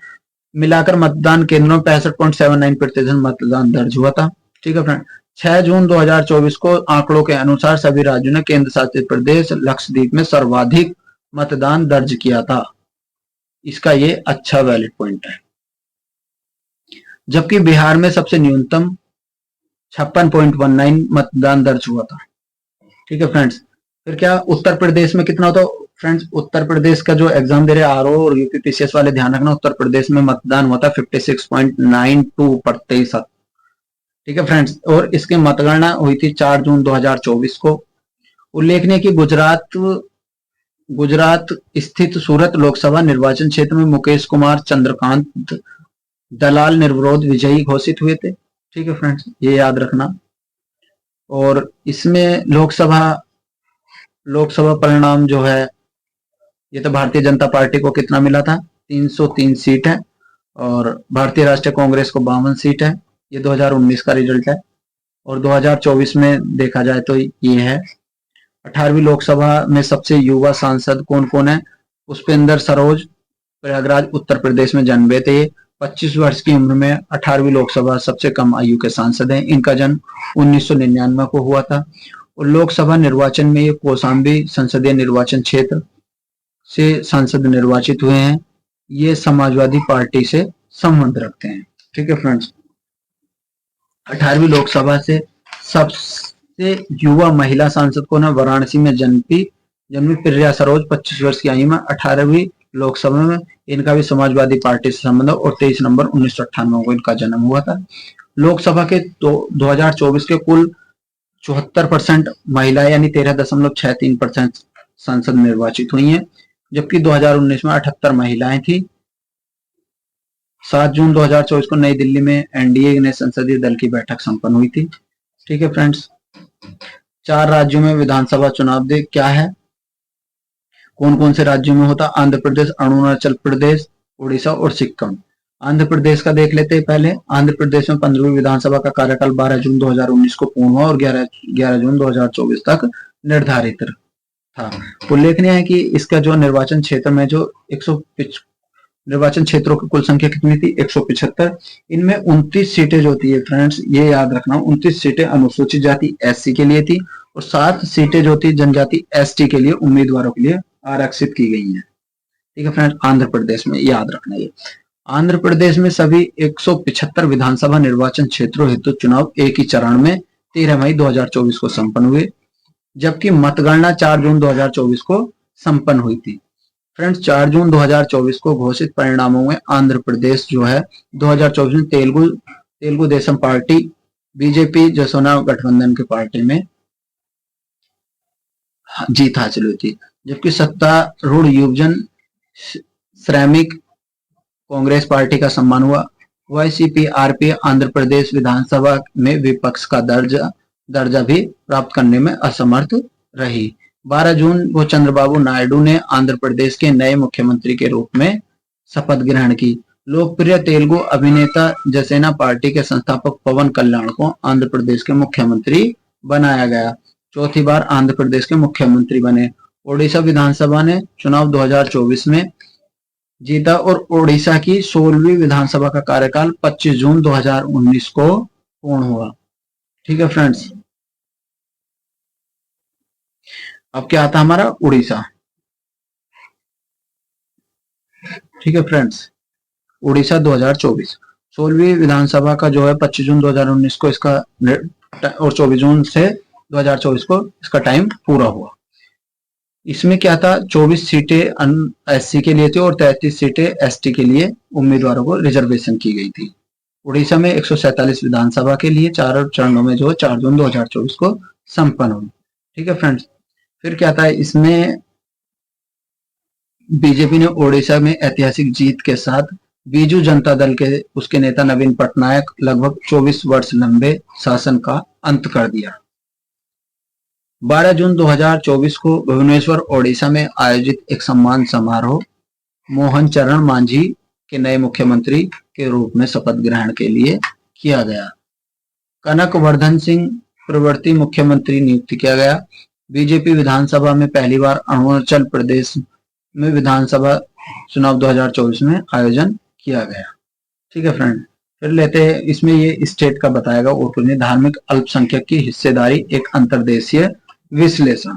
A: मिलाकर मतदान केंद्रों में 65.79% मतदान दर्ज हुआ था। ठीक है फ्रेंड। 6 जून 2024 को आंकड़ों के अनुसार सभी राज्यों ने केंद्र शासित प्रदेश लक्षद्वीप में सर्वाधिक मतदान दर्ज किया था। इसका ये अच्छा वैलिड पॉइंट है। जबकि बिहार में सबसे न्यूनतम 56.19 मतदान दर्ज हुआ था। ठीक है फ्रेंड्स। फिर क्या उत्तर प्रदेश में कितना होता? फ्रेंड्स, उत्तर प्रदेश का जो एग्जाम दे रहे आरओ और यूपीपीसीएस वाले ध्यान रखना, उत्तर प्रदेश में मतदान हुआ था 56.92%। ठीक है फ्रेंड्स। और इसकी मतगणना हुई थी 4 जून 2024 को। उल्लेखनीय कि गुजरात स्थित सूरत लोकसभा निर्वाचन क्षेत्र में मुकेश कुमार चंद्रकांत दलाल निर्विरोध विजयी घोषित हुए थे। ठीक है फ्रेंड्स, ये याद रखना। और इसमें लोकसभा परिणाम जो है ये तो भारतीय जनता पार्टी को कितना मिला था? 303 सीट है और भारतीय राष्ट्रीय कांग्रेस को 52 सीट है। ये 2019 का रिजल्ट है। और 2024 में देखा जाए तो ये है। 18वीं लोकसभा में सबसे युवा सांसद कौन कौन है? पुष्पेंद्र सरोज, प्रयागराज उत्तर प्रदेश में जन्मे थे। 25 वर्ष की उम्र में 18वीं लोकसभा सबसे कम आयु के सांसद हैं। इनका जन्म 1999 को हुआ था। और लोकसभा निर्वाचन में ये कौशाम्बी संसदीय निर्वाचन क्षेत्र से सांसद निर्वाचित हुए हैं। ये समाजवादी पार्टी से संबंध रखते हैं। ठीक है फ्रेंड्स। 18वीं लोकसभा से सबसे युवा महिला सांसद कौन है? वाराणसी में जन्मी प्रिया सरोज 25 वर्ष की आयु में 18वीं लोकसभा में इनका भी समाजवादी पार्टी से संबंध है और 23 नवंबर 1998 को इनका जन्म हुआ था। लोकसभा के 2024 के कुल 74% महिला यानी 13.63% सांसद निर्वाचित हुई हैं, जबकि 2019 में 78 महिलाएं थी। 7 जून 2024 को नई दिल्ली में एनडीए ने संसदीय दल की बैठक संपन्न हुई थी। ठीक है फ्रेंड्स। 4 राज्यों में विधानसभा चुनाव क्या है, कौन कौन से राज्यों में होता? आंध्र प्रदेश, अरुणाचल प्रदेश, उड़ीसा और सिक्किम। आंध्र प्रदेश का देख लेते हैं पहले। आंध्र प्रदेश में 15वीं विधानसभा का कार्यकाल 12 जून 2019 को पूर्ण हुआ और 11 जून 2024 तक निर्धारित था। उल्लेखनीय है कि इसका जो निर्वाचन क्षेत्र में जो निर्वाचन क्षेत्रों की कुल संख्या कितनी थी? 175। इनमें 29 सीटें जो थी फ्रेंड्स, ये याद रखना, 29 सीटें अनुसूचित जाति एससी के लिए थी और 7 सीटें जो थी जनजाति एसटी के लिए उम्मीदवारों के लिए आरक्षित की गई हैं। ठीक है फ्रेंड्स। आंध्र प्रदेश में याद रखना ये। आंध्र प्रदेश में सभी 175 विधानसभा निर्वाचन क्षेत्रों हेतु चुनाव एक ही चरण में 13 मई 2024 को संपन्न हुए, जबकि मतगणना 4 जून 2024 को संपन्न हुई थी। फ्रेंड्स, 4 जून 2024 को घोषित परिणामों में आंध्र प्रदेश जो है 2024 में तेलुगु देशम पार्टी बीजेपी जनसेना गठबंधन की पार्टी में जीत हासिल हुई थी, जबकि सत्तारूढ़ युवजन श्रमिक कांग्रेस पार्टी का सम्मान हुआ। वाईसीपी-आरपी आंध्र प्रदेश विधानसभा में विपक्ष का दर्जा भी प्राप्त करने में असमर्थ रही। 12 जून को चंद्रबाबू नायडू ने आंध्र प्रदेश के नए मुख्यमंत्री के रूप में शपथ ग्रहण की। लोकप्रिय तेलुगु अभिनेता जसेना पार्टी के संस्थापक पवन कल्याण को आंध्र प्रदेश के मुख्यमंत्री बनाया गया। चौथी बार आंध्र प्रदेश के मुख्यमंत्री बने। ओडिशा विधानसभा ने चुनाव 2024 में जीता और ओडिशा की 16वीं विधानसभा का कार्यकाल 25 जून 2019 को पूर्ण हुआ। ठीक है फ्रेंड्स, अब क्या आता है हमारा उड़ीसा। ठीक है फ्रेंड्स, उड़ीसा 2024 16वीं विधानसभा का जो है 25 जून 2019 को इसका और 24 जून से 2024 को इसका टाइम पूरा हुआ। इसमें क्या था, 24 सीटें एससी के लिए थी और 33 सीटें एसटी के लिए उम्मीदवारों को रिजर्वेशन की गई थी। उड़ीसा में 147 विधानसभा के लिए 4 चरणों में जो 4 जून 2024 को संपन्न हुई। ठीक है फ्रेंड्स, फिर क्या था, इसमें बीजेपी ने ओडिशा में ऐतिहासिक जीत के साथ बीजू जनता दल के उसके नेता नवीन पटनायक लगभग 24 वर्ष लंबे शासन का अंत कर दिया। 12 जून 2024 को भुवनेश्वर ओडिशा में आयोजित एक सम्मान समारोह मोहन चरण मांझी के नए मुख्यमंत्री के रूप में शपथ ग्रहण के लिए किया गया। कनक वर्धन सिंह प्रवर्ती मुख्यमंत्री नियुक्त किया गया। बीजेपी विधानसभा में पहली बार अरुणाचल प्रदेश में विधानसभा चुनाव 2024 में आयोजन किया गया। ठीक है फ्रेंड, फिर लेते हैं, इसमें ये स्टेट का बताएगा और कुछ नहीं। धार्मिक अल्पसंख्यक की हिस्सेदारी एक अंतर्देशीय विश्लेषण।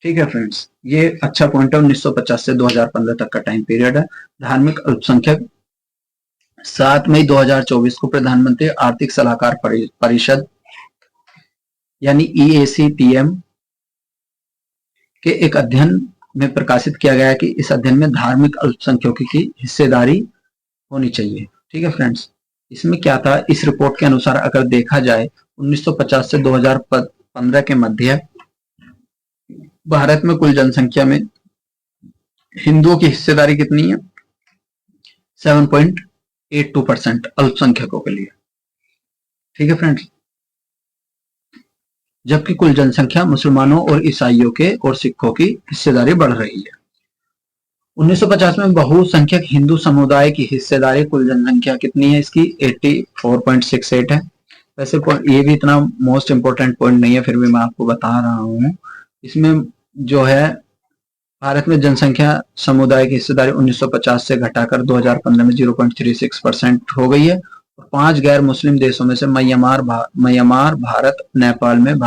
A: ठीक है फ्रेंड्स, ये अच्छा पॉइंट है। 1950 से 2015 तक का टाइम पीरियड है। धार्मिक अल्पसंख्यक 7 मई 2024 को प्रधानमंत्री आर्थिक सलाहकार परिषद यानी EAC-PM के एक अध्ययन में प्रकाशित किया गया है कि इस अध्ययन में धार्मिक अल्पसंख्यकों की हिस्सेदारी होनी चाहिए। ठीक है फ्रेंड्स, इसमें क्या था, इस रिपोर्ट के अनुसार अगर देखा जाए 1950 से 2015 के मध्य भारत में कुल जनसंख्या में हिंदुओं की हिस्सेदारी कितनी है, 7.82% अल्पसंख्यकों के लिए। ठीक है फ्रेंड्स, जबकि कुल जनसंख्या मुसलमानों और ईसाइयों के और सिखों की हिस्सेदारी बढ़ रही है। 1950 में बहुसंख्यक हिंदू समुदाय की हिस्सेदारी कुल जनसंख्या कितनी है, इसकी 84.68 है। वैसे ये भी इतना मोस्ट इंपोर्टेंट पॉइंट नहीं है, फिर भी मैं आपको बता रहा हूँ। इसमें जो है भारत में जनसंख्या समुदाय की हिस्सेदारी 1950 से घटाकर 2015 में 0.36% हो गई है। 5 गैर मुस्लिम देशों में से म्यांमार, भारत, नेपाल में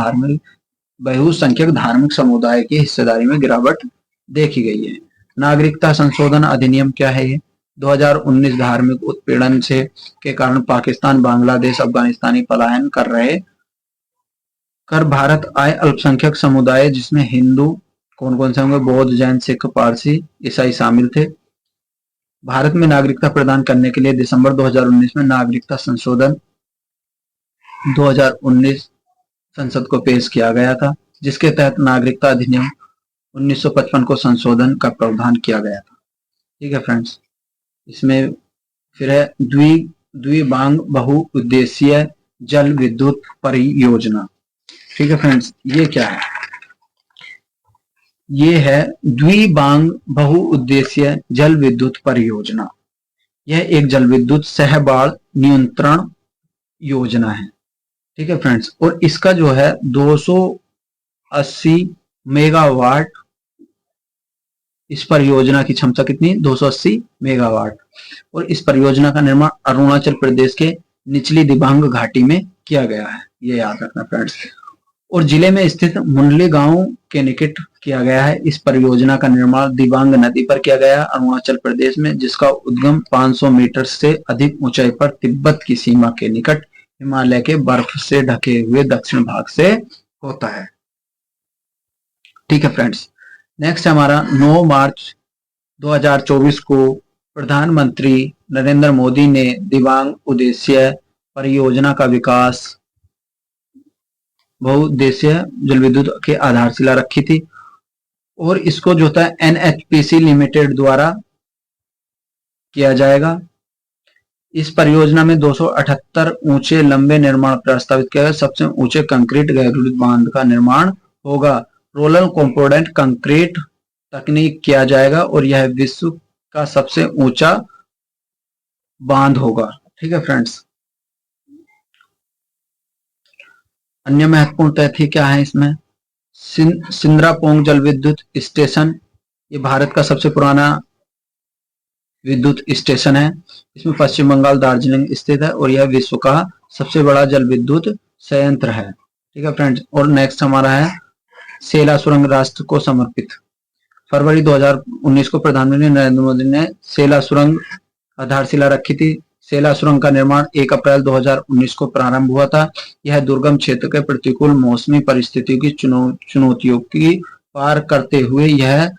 A: बहुसंख्यक धार्मिक समुदाय की हिस्सेदारी में गिरावट देखी गई है। नागरिकता संशोधन अधिनियम क्या है ये, 2019 धार्मिक उत्पीड़न से के कारण पाकिस्तान, बांग्लादेश, अफगानिस्तानी पलायन कर भारत आए अल्पसंख्यक समुदाय जिसमें हिंदू कौन कौन से होंगे, बौद्ध, जैन, सिख, पारसी, ईसाई शामिल थे। भारत में नागरिकता प्रदान करने के लिए दिसंबर 2019 में नागरिकता संशोधन 2019 संसद को पेश किया गया था, जिसके तहत नागरिकता अधिनियम 1955 को संशोधन का प्रावधान किया गया था। ठीक है फ्रेंड्स, इसमें फिर है द्विबांग बहुउद्देशीय जल विद्युत परियोजना। ठीक है फ्रेंड्स, ये क्या है, ये है द्विबांग बहुउद्देशीय जल विद्युत परियोजना। यह एक जल विद्युत सह बाढ़ नियंत्रण योजना है। ठीक है फ्रेंड्स, और इसका जो है 280 मेगावाट, इस परियोजना की क्षमता कितनी, 280 मेगावाट। और इस परियोजना का निर्माण अरुणाचल प्रदेश के निचली दिबांग घाटी में किया गया है, ये याद रखना फ्रेंड्स। और जिले में स्थित मुंडली गांव के निकट किया गया है। इस परियोजना का निर्माण दिबांग नदी पर किया गया है अरुणाचल प्रदेश में, जिसका उद्गम 500 मीटर से अधिक ऊंचाई पर तिब्बत की सीमा के निकट हिमालय के बर्फ से ढके हुए दक्षिण भाग से होता है। ठीक है फ्रेंड्स, नेक्स्ट हमारा 9 मार्च 2024 को प्रधानमंत्री नरेंद्र मोदी ने दिबांग उद्देश्य परियोजना का विकास बहुउद्देशीय जल विद्युत की आधारशिला रखी थी। और इसको जो था NHPC लिमिटेड द्वारा किया जाएगा। इस परियोजना में 278 ऊंचे लंबे निर्माण प्रस्तावित किया गया। सबसे ऊंचे कंक्रीट गैरुलिक बांध का निर्माण होगा। रोलर कंपोनेंट कंक्रीट तकनीक किया जाएगा और यह विश्व का सबसे ऊंचा बांध होगा। ठीक है फ्रेंड्स। अन्य महत्वपूर्ण तथ्य क्या है इसमें? सिंद्रापोंग जल विद्युत स्टेशन, ये भारत का सबसे पुराना विद्युत स्टेशन है। इसमें पश्चिम बंगाल दार्जिलिंग स्थित है और यह विश्व का सबसे बड़ा जल विद्युत संयंत्र है। ठीक है फ्रेंड्स। और नेक्स्ट हमारा है सेला सुरंग राष्ट्र को समर्पित। फरवरी 2019 को प्रधानमंत्री नरेंद्र मोदी ने सेला सुरंग आधारशिला रखी थी। सेला सुरंग का निर्माण 1 अप्रैल 2019 को प्रारंभ हुआ था। यह दुर्गम क्षेत्र के प्रतिकूल मौसमी परिस्थितियों की चुनौतियों की पार करते हुए यह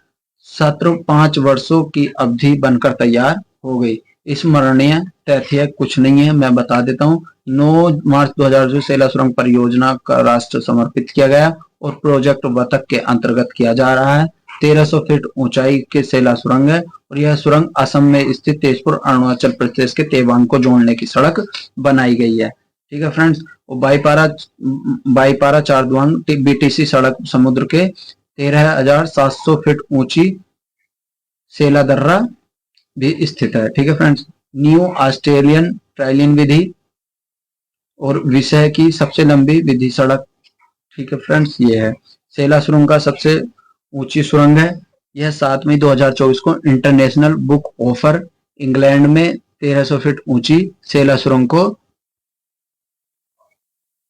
A: सत्र 5 वर्षों की अवधि बनकर तैयार हो गई। स्मरणीय तथ्य कुछ नहीं है, मैं बता देता हूँ। 9 मार्च 2000 सेला सुरंग परियोजना का राष्ट्र समर्पित किया गया और प्रोजेक्ट बतख के अंतर्गत किया जा रहा है। 1300 फीट ऊंचाई के सेला सुरंग है और यह सुरंग असम में स्थित तेजपुर अरुणाचल प्रदेश के तेवांग को जोड़ने की सड़क बनाई गई है। ठीक है फ्रेंड्स। और बाईपारा चारद्वांग बीटीसी सड़क समुद्र के 13,700 फीट ऊंची सेला दर्रा भी स्थित है। ठीक है फ्रेंड्स। न्यू ऑस्ट्रेलियन ट्रायलियन विधि और विषय की सबसे लंबी विधि सड़क। ठीक है फ्रेंड्स, ये है सेला सुरंग का सबसे ऊंची सुरंग है। यह 7 मई 2024 को इंटरनेशनल बुक ऑफर इंग्लैंड में 1300 फीट ऊंची सेला सुरंग को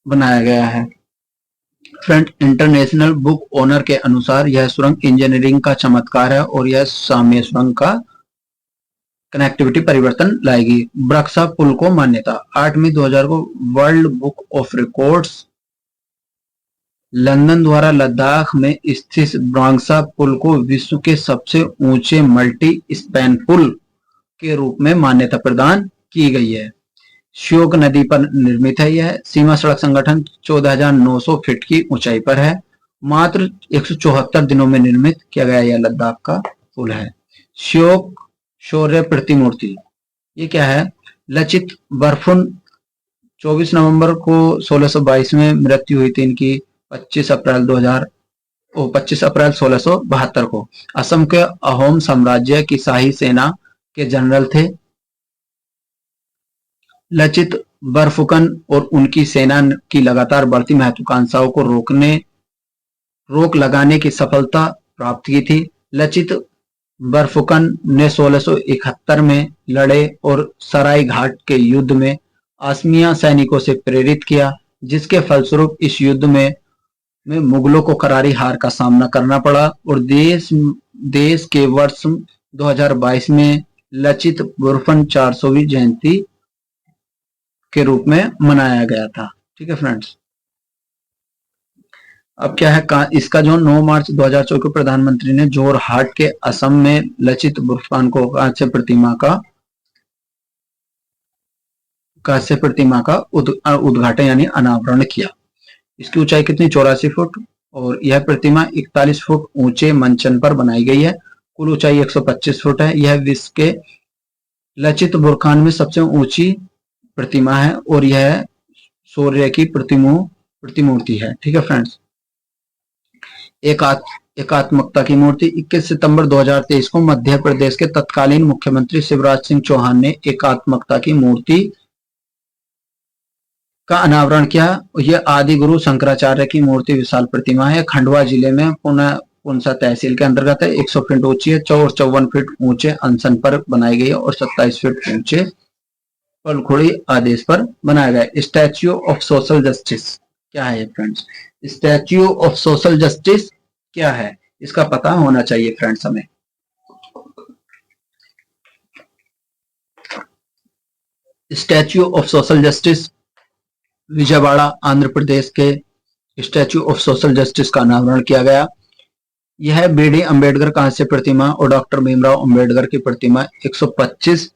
A: बनाया गया है। फ्रेंड, इंटरनेशनल बुक ओनर के अनुसार यह सुरंग इंजीनियरिंग का चमत्कार है और यह साम्य सुरंग का कनेक्टिविटी परिवर्तन लाएगी। ब्रक्सा पुल को मान्यता। 8 मई 2000 को world book of records London द्वारा लद्दाख में स्थित ब्रक्सा पुल को विश्व के सबसे ऊंचे मल्टी स्पैन पुल के रूप में मान्यता प्रदान की गई है। श्योक नदी पर निर्मित है। यह सीमा सड़क संगठन 14,900 फीट की ऊंचाई पर है। मात्र 174 दिनों में निर्मित किया गया यह लद्दाख का पुल है। श्योक शौर्य प्रतिमूर्ति, ये क्या है? लचित बरफुन 24 नवंबर को 1622 में मृत्यु हुई थी इनकी। 25 अप्रैल 1672 को असम के अहोम साम्राज्य की शाही सेना के जनरल थे। लचित बरफुकन और उनकी सेना की लगातार बढ़ती महत्वाकांक्षाओं को रोक लगाने की सफलता प्राप्त की थी। लचित बरफुकन ने 1671 में लड़े और सराय घाट के युद्ध में असमिया सैनिकों से प्रेरित किया, जिसके फलस्वरूप इस युद्ध में मुगलों को करारी हार का सामना करना पड़ा और देश के वर्ष 2022 में लचित बरफुकन 400वीं जयंती के रूप में मनाया गया था। ठीक है फ्रेंड्स। अब क्या है, इसका जो 9 मार्च 2024 को प्रधानमंत्री ने जोरहाट के असम में लचित बरफुकन को कांस्य प्रतिमा का उद्घाटन यानी अनावरण किया। इसकी ऊंचाई कितनी? 84 फुट और यह प्रतिमा 41 फुट ऊंचे मंचन पर बनाई गई है। कुल ऊंचाई 125 फुट है। यह विश्व के लचित बरफुकन में सबसे ऊंची प्रतिमा है और यह सूर्य की प्रतिमूर्ति है। ठीक है फ्रेंड्स। एकात्मकता की मूर्ति। 21 सितंबर 2023 को मध्य प्रदेश के तत्कालीन मुख्यमंत्री शिवराज सिंह चौहान ने एकात्मकता की मूर्ति का अनावरण किया। यह आदि गुरु शंकराचार्य की मूर्ति विशाल प्रतिमा है। खंडवा जिले में पुनसा तहसील के अंतर्गत है। 100 फीट ऊंची है। 54 फीट ऊंचे अनशन पर बनाई गई है और 27 फीट ऊंचे पलखुड़ी आदेश पर बनाया गया। स्टैच्यू ऑफ सोशल जस्टिस क्या है friends? Statue of social justice क्या है, इसका पता होना चाहिए फ्रेंड्स हमें। Statue of social justice Vijayawada Andhra Pradesh के स्टैच्यू ऑफ सोशल जस्टिस का अनावरण किया गया। यह बी.डी. अम्बेडकर कांस्य प्रतिमा और डॉक्टर भीमराव अम्बेडकर की प्रतिमा 125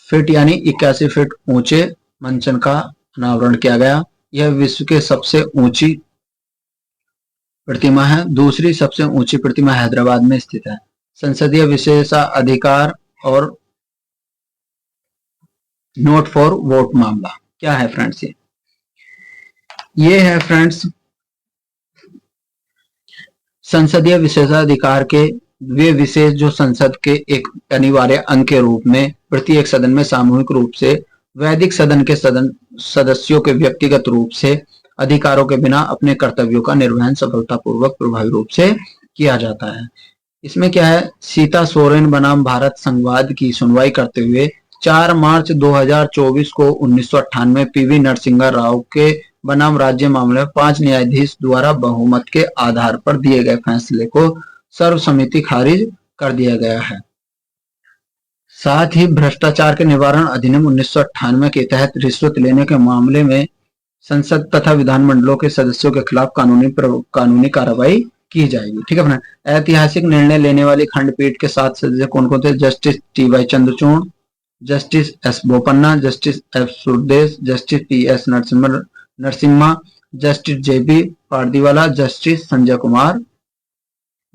A: फीट यानी 81 फीट ऊंचे मंचन का अनावरण किया गया। यह विश्व के सबसे ऊंची प्रतिमा है। दूसरी सबसे ऊंची प्रतिमा हैदराबाद में स्थित है। संसदीय विशेषाधिकार और नोट फॉर वोट मामला क्या है फ्रेंड्स? ये है फ्रेंड्स संसदीय विशेषाधिकार के वे विशेष जो संसद के एक अनिवार्य अंग के रूप में प्रत्येक सदन में सामूहिक रूप से वैदिक सदन के सदस्यों के व्यक्तिगत रूप से अधिकारों के बिना अपने कर्तव्यों का निर्वहन सफलतापूर्वक प्रभावी रूप से किया जाता है। इसमें क्या है, सीता सोरेन बनाम भारत संघवाद की सुनवाई करते हुए 4 मार्च 2024 को 1998 पीवी नरसिम्हा राव के बनाम राज्य मामले में 5 न्यायाधीश द्वारा बहुमत के आधार पर दिए गए फैसले को सर्वसम्मति खारिज कर दिया गया है। साथ ही भ्रष्टाचार के निवारण अधिनियम 1998 के तहत रिश्वत लेने के मामले में संसद तथा विधानमंडलों के सदस्यों के खिलाफ कानूनी कार्रवाई की जाएगी। ठीक है अपना। ऐतिहासिक निर्णय लेने वाली खंडपीठ के 7 सदस्य कौन कौन थे? Justice T Y. Chandrachud, justice S. Bopanna, justice F. Surdesh, justice P S. Narasimha, justice J B. Pardiwala, justice Sanjay Kumar,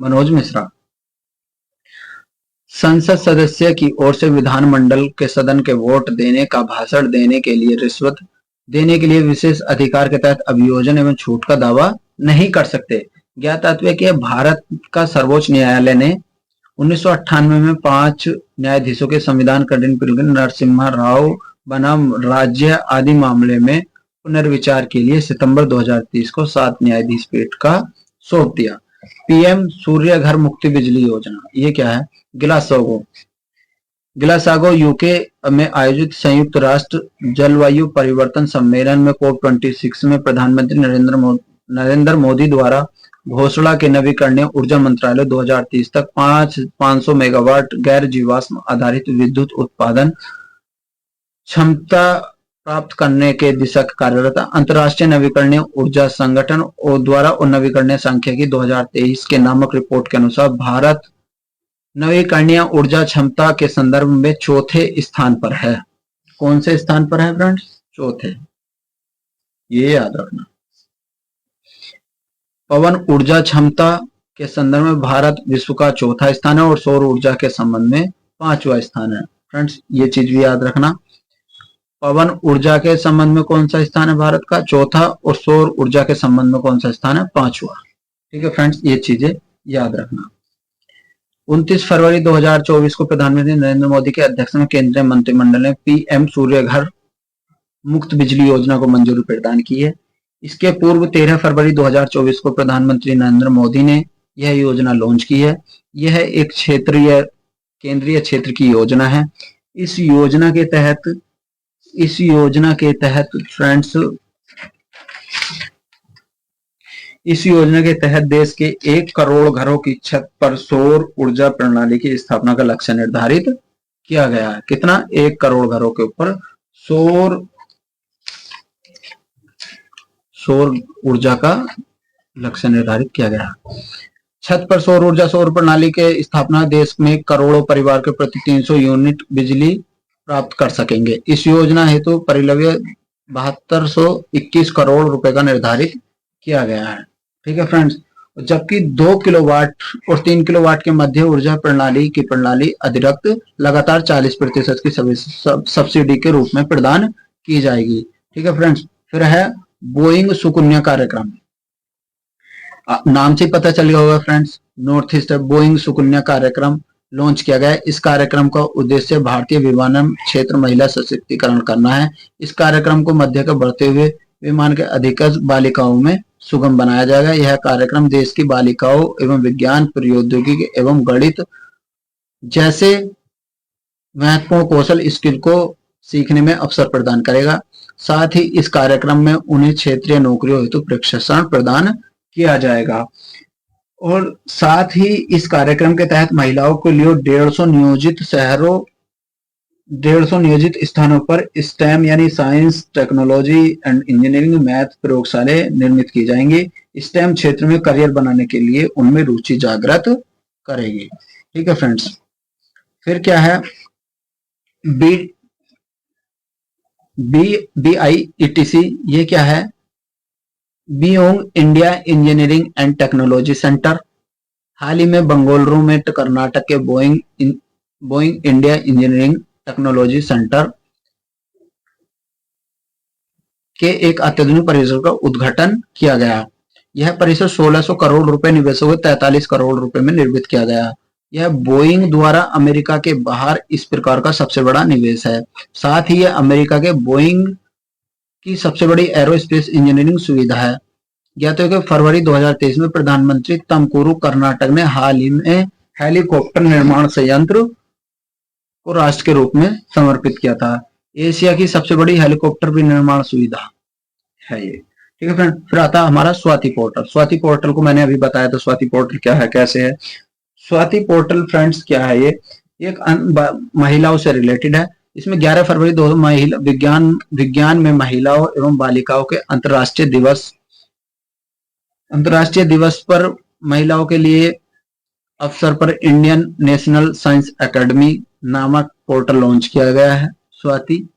A: Manoj Mishra. संसद सदस्य की ओर से विधानमंडल के सदन के वोट देने का भाषण देने के लिए रिश्वत देने के लिए विशेष अधिकार के तहत अभियोजन एवं छूट का दावा नहीं कर सकते। ज्ञातव्य कि भारत का सर्वोच्च न्यायालय ने 1998 में 5 न्यायाधीशों के संविधान खंडन पीठ नरसिम्हा राव बनाम राज्य आदि मामले में पुनर्विचार के लिए सितंबर 2030 को 7 न्यायाधीश पीठ का सौंप दिया। पीएम सूर्य घर मुफ्त बिजली योजना, ये क्या है? ग्लासगो यूके में आयोजित संयुक्त राष्ट्र जलवायु परिवर्तन सम्मेलन में COP26 में प्रधानमंत्री नरेंद्र मोदी द्वारा घोषणा के नवीकरणीय ऊर्जा मंत्रालय 2030 तक 500 मेगावाट गैर जीवाश्म आधारित विद्युत उत्पादन क्षमता प्राप्त करने के दिशा कार्यरत अंतर्राष्ट्रीय नवीकरणीय ऊर्जा संगठन द्वारा नवीकरणीय सांख्यिकी 2023 के नामक रिपोर्ट के अनुसार भारत नवीकरणीय ऊर्जा क्षमता के संदर्भ में चौथे स्थान पर है। कौन से स्थान पर है फ्रेंड्स? चौथे, ये याद रखना। पवन ऊर्जा क्षमता के संदर्भ में भारत विश्व का चौथा स्थान है और सौर ऊर्जा के संबंध में 5वां स्थान है। फ्रेंड्स ये चीज भी याद रखना। पवन ऊर्जा के संबंध में कौन सा स्थान है भारत का? चौथा। और सौर ऊर्जा के संबंध में कौन सा स्थान है? 5वां। ठीक है फ्रेंड्स, ये चीजें याद रखना। 29 फरवरी 2024 को प्रधानमंत्री नरेंद्र मोदी के अध्यक्षता में केंद्रीय मंत्रिमंडल ने पीएम सूर्य घर मुफ्त बिजली योजना को मंजूरी प्रदान की है। इसके पूर्व 13 फरवरी 2024 को प्रधानमंत्री नरेंद्र मोदी ने यह योजना लॉन्च की है। यह एक केंद्रीय क्षेत्र की योजना है। इस योजना के तहत देश के 1 करोड़ घरों की छत पर सौर ऊर्जा प्रणाली की स्थापना का लक्ष्य निर्धारित किया गया है। कितना? 1 करोड़ घरों के ऊपर सौर ऊर्जा का लक्ष्य निर्धारित किया गया है। छत पर सौर प्रणाली के स्थापना देश में करोड़ों परिवार के प्रति 300 यूनिट बिजली प्राप्त कर सकेंगे। इस योजना हेतु परिलव्य 7221 करोड़ रुपए का निर्धारित किया गया है। ठीक है फ्रेंड्स, जबकि 2 किलोवाट और 3 किलोवाट के मध्य ऊर्जा प्रणाली अतिरिक्त लगातार 40% की सब्सिडी के रूप में प्रदान की जाएगी। ठीक है फ्रेंड्स, फिर है बोइंग सुकन्या कार्यक्रम। नाम से पता चल गया होगा friends, north east Boeing Sukanya कार्यक्रम लॉन्च किया गया है। इस कार्यक्रम का उद्देश्य भारतीय विमानन क्षेत्र महिला सशक्तिकरण करना है। इस कार्यक्रम को मध्य के बढ़ते हुए विमान के अधिकांश बालिकाओं में सुगम बनाया जाएगा। यह कार्यक्रम देश की बालिकाओं एवं विज्ञान, प्रौद्योगिकी एवं गणित जैसे महत्वपूर्ण कौशल स्किल को सीखने में अवसर प्रदान करेगा। साथ ही इस कार्यक्रम में उन्हें क्षेत्रीय नौकरियों हेतु प्रशिक्षण प्रदान किया जाएगा। और साथ ही इस कार्यक्रम के तहत महिलाओं के लिए 150 नियोजित स्थानों पर स्टेम यानी science, technology and engineering, math प्रयोगशालाएं निर्मित की जाएंगी। स्टेम क्षेत्र में करियर बनाने के लिए उनमें रुचि जागृत करेगी। ठीक है फ्रेंड्स, फिर क्या है? BIETC, ये क्या है? Boeing India engineering and technology centre. हाल ही में बेंगलुरु में कर्नाटक के Boeing India engineering technology centre के एक अत्याधुनिक परिसर का उद्घाटन किया गया। यह परिसर 1600 करोड़ रुपए निवेशों को 43 करोड़ रुपए में निर्मित किया गया।
B: यह बोइंग द्वारा अमेरिका के बाहर इस प्रकार का सबसे बड़ा निवेश है। साथ ही यह अमेरिका के बोइंग की सबसे बड़ी एरोस्पेस इंजीनियरिंग सुविधा है। ज्ञात है कि फरवरी 2023 में प्रधानमंत्री तमकुरू कर्नाटक ने हाल ही में हेलीकॉप्टर निर्माण संयंत्र को राष्ट्र के रूप में समर्पित किया था। एशिया की सबसे बड़ी हेलीकॉप्टर विनिर्माण सुविधा है ये। ठीक है फ्रेंड, फिर आता है हमारा स्वाति पोर्टल। स्वाति पोर्टल को मैंने अभी बताया था, स्वाति पोर्टल क्या है, कैसे है। स्वाति पोर्टल फ्रेंड्स क्या है, ये एक महिलाओं से रिलेटेड है। इसमें 11 फरवरी 2000 विज्ञान में महिलाओं एवं बालिकाओं के अंतर्राष्ट्रीय दिवस पर महिलाओं के लिए अवसर पर इंडियन नेशनल साइंस एकेडमी नामक पोर्टल लॉन्च किया गया है, स्वाति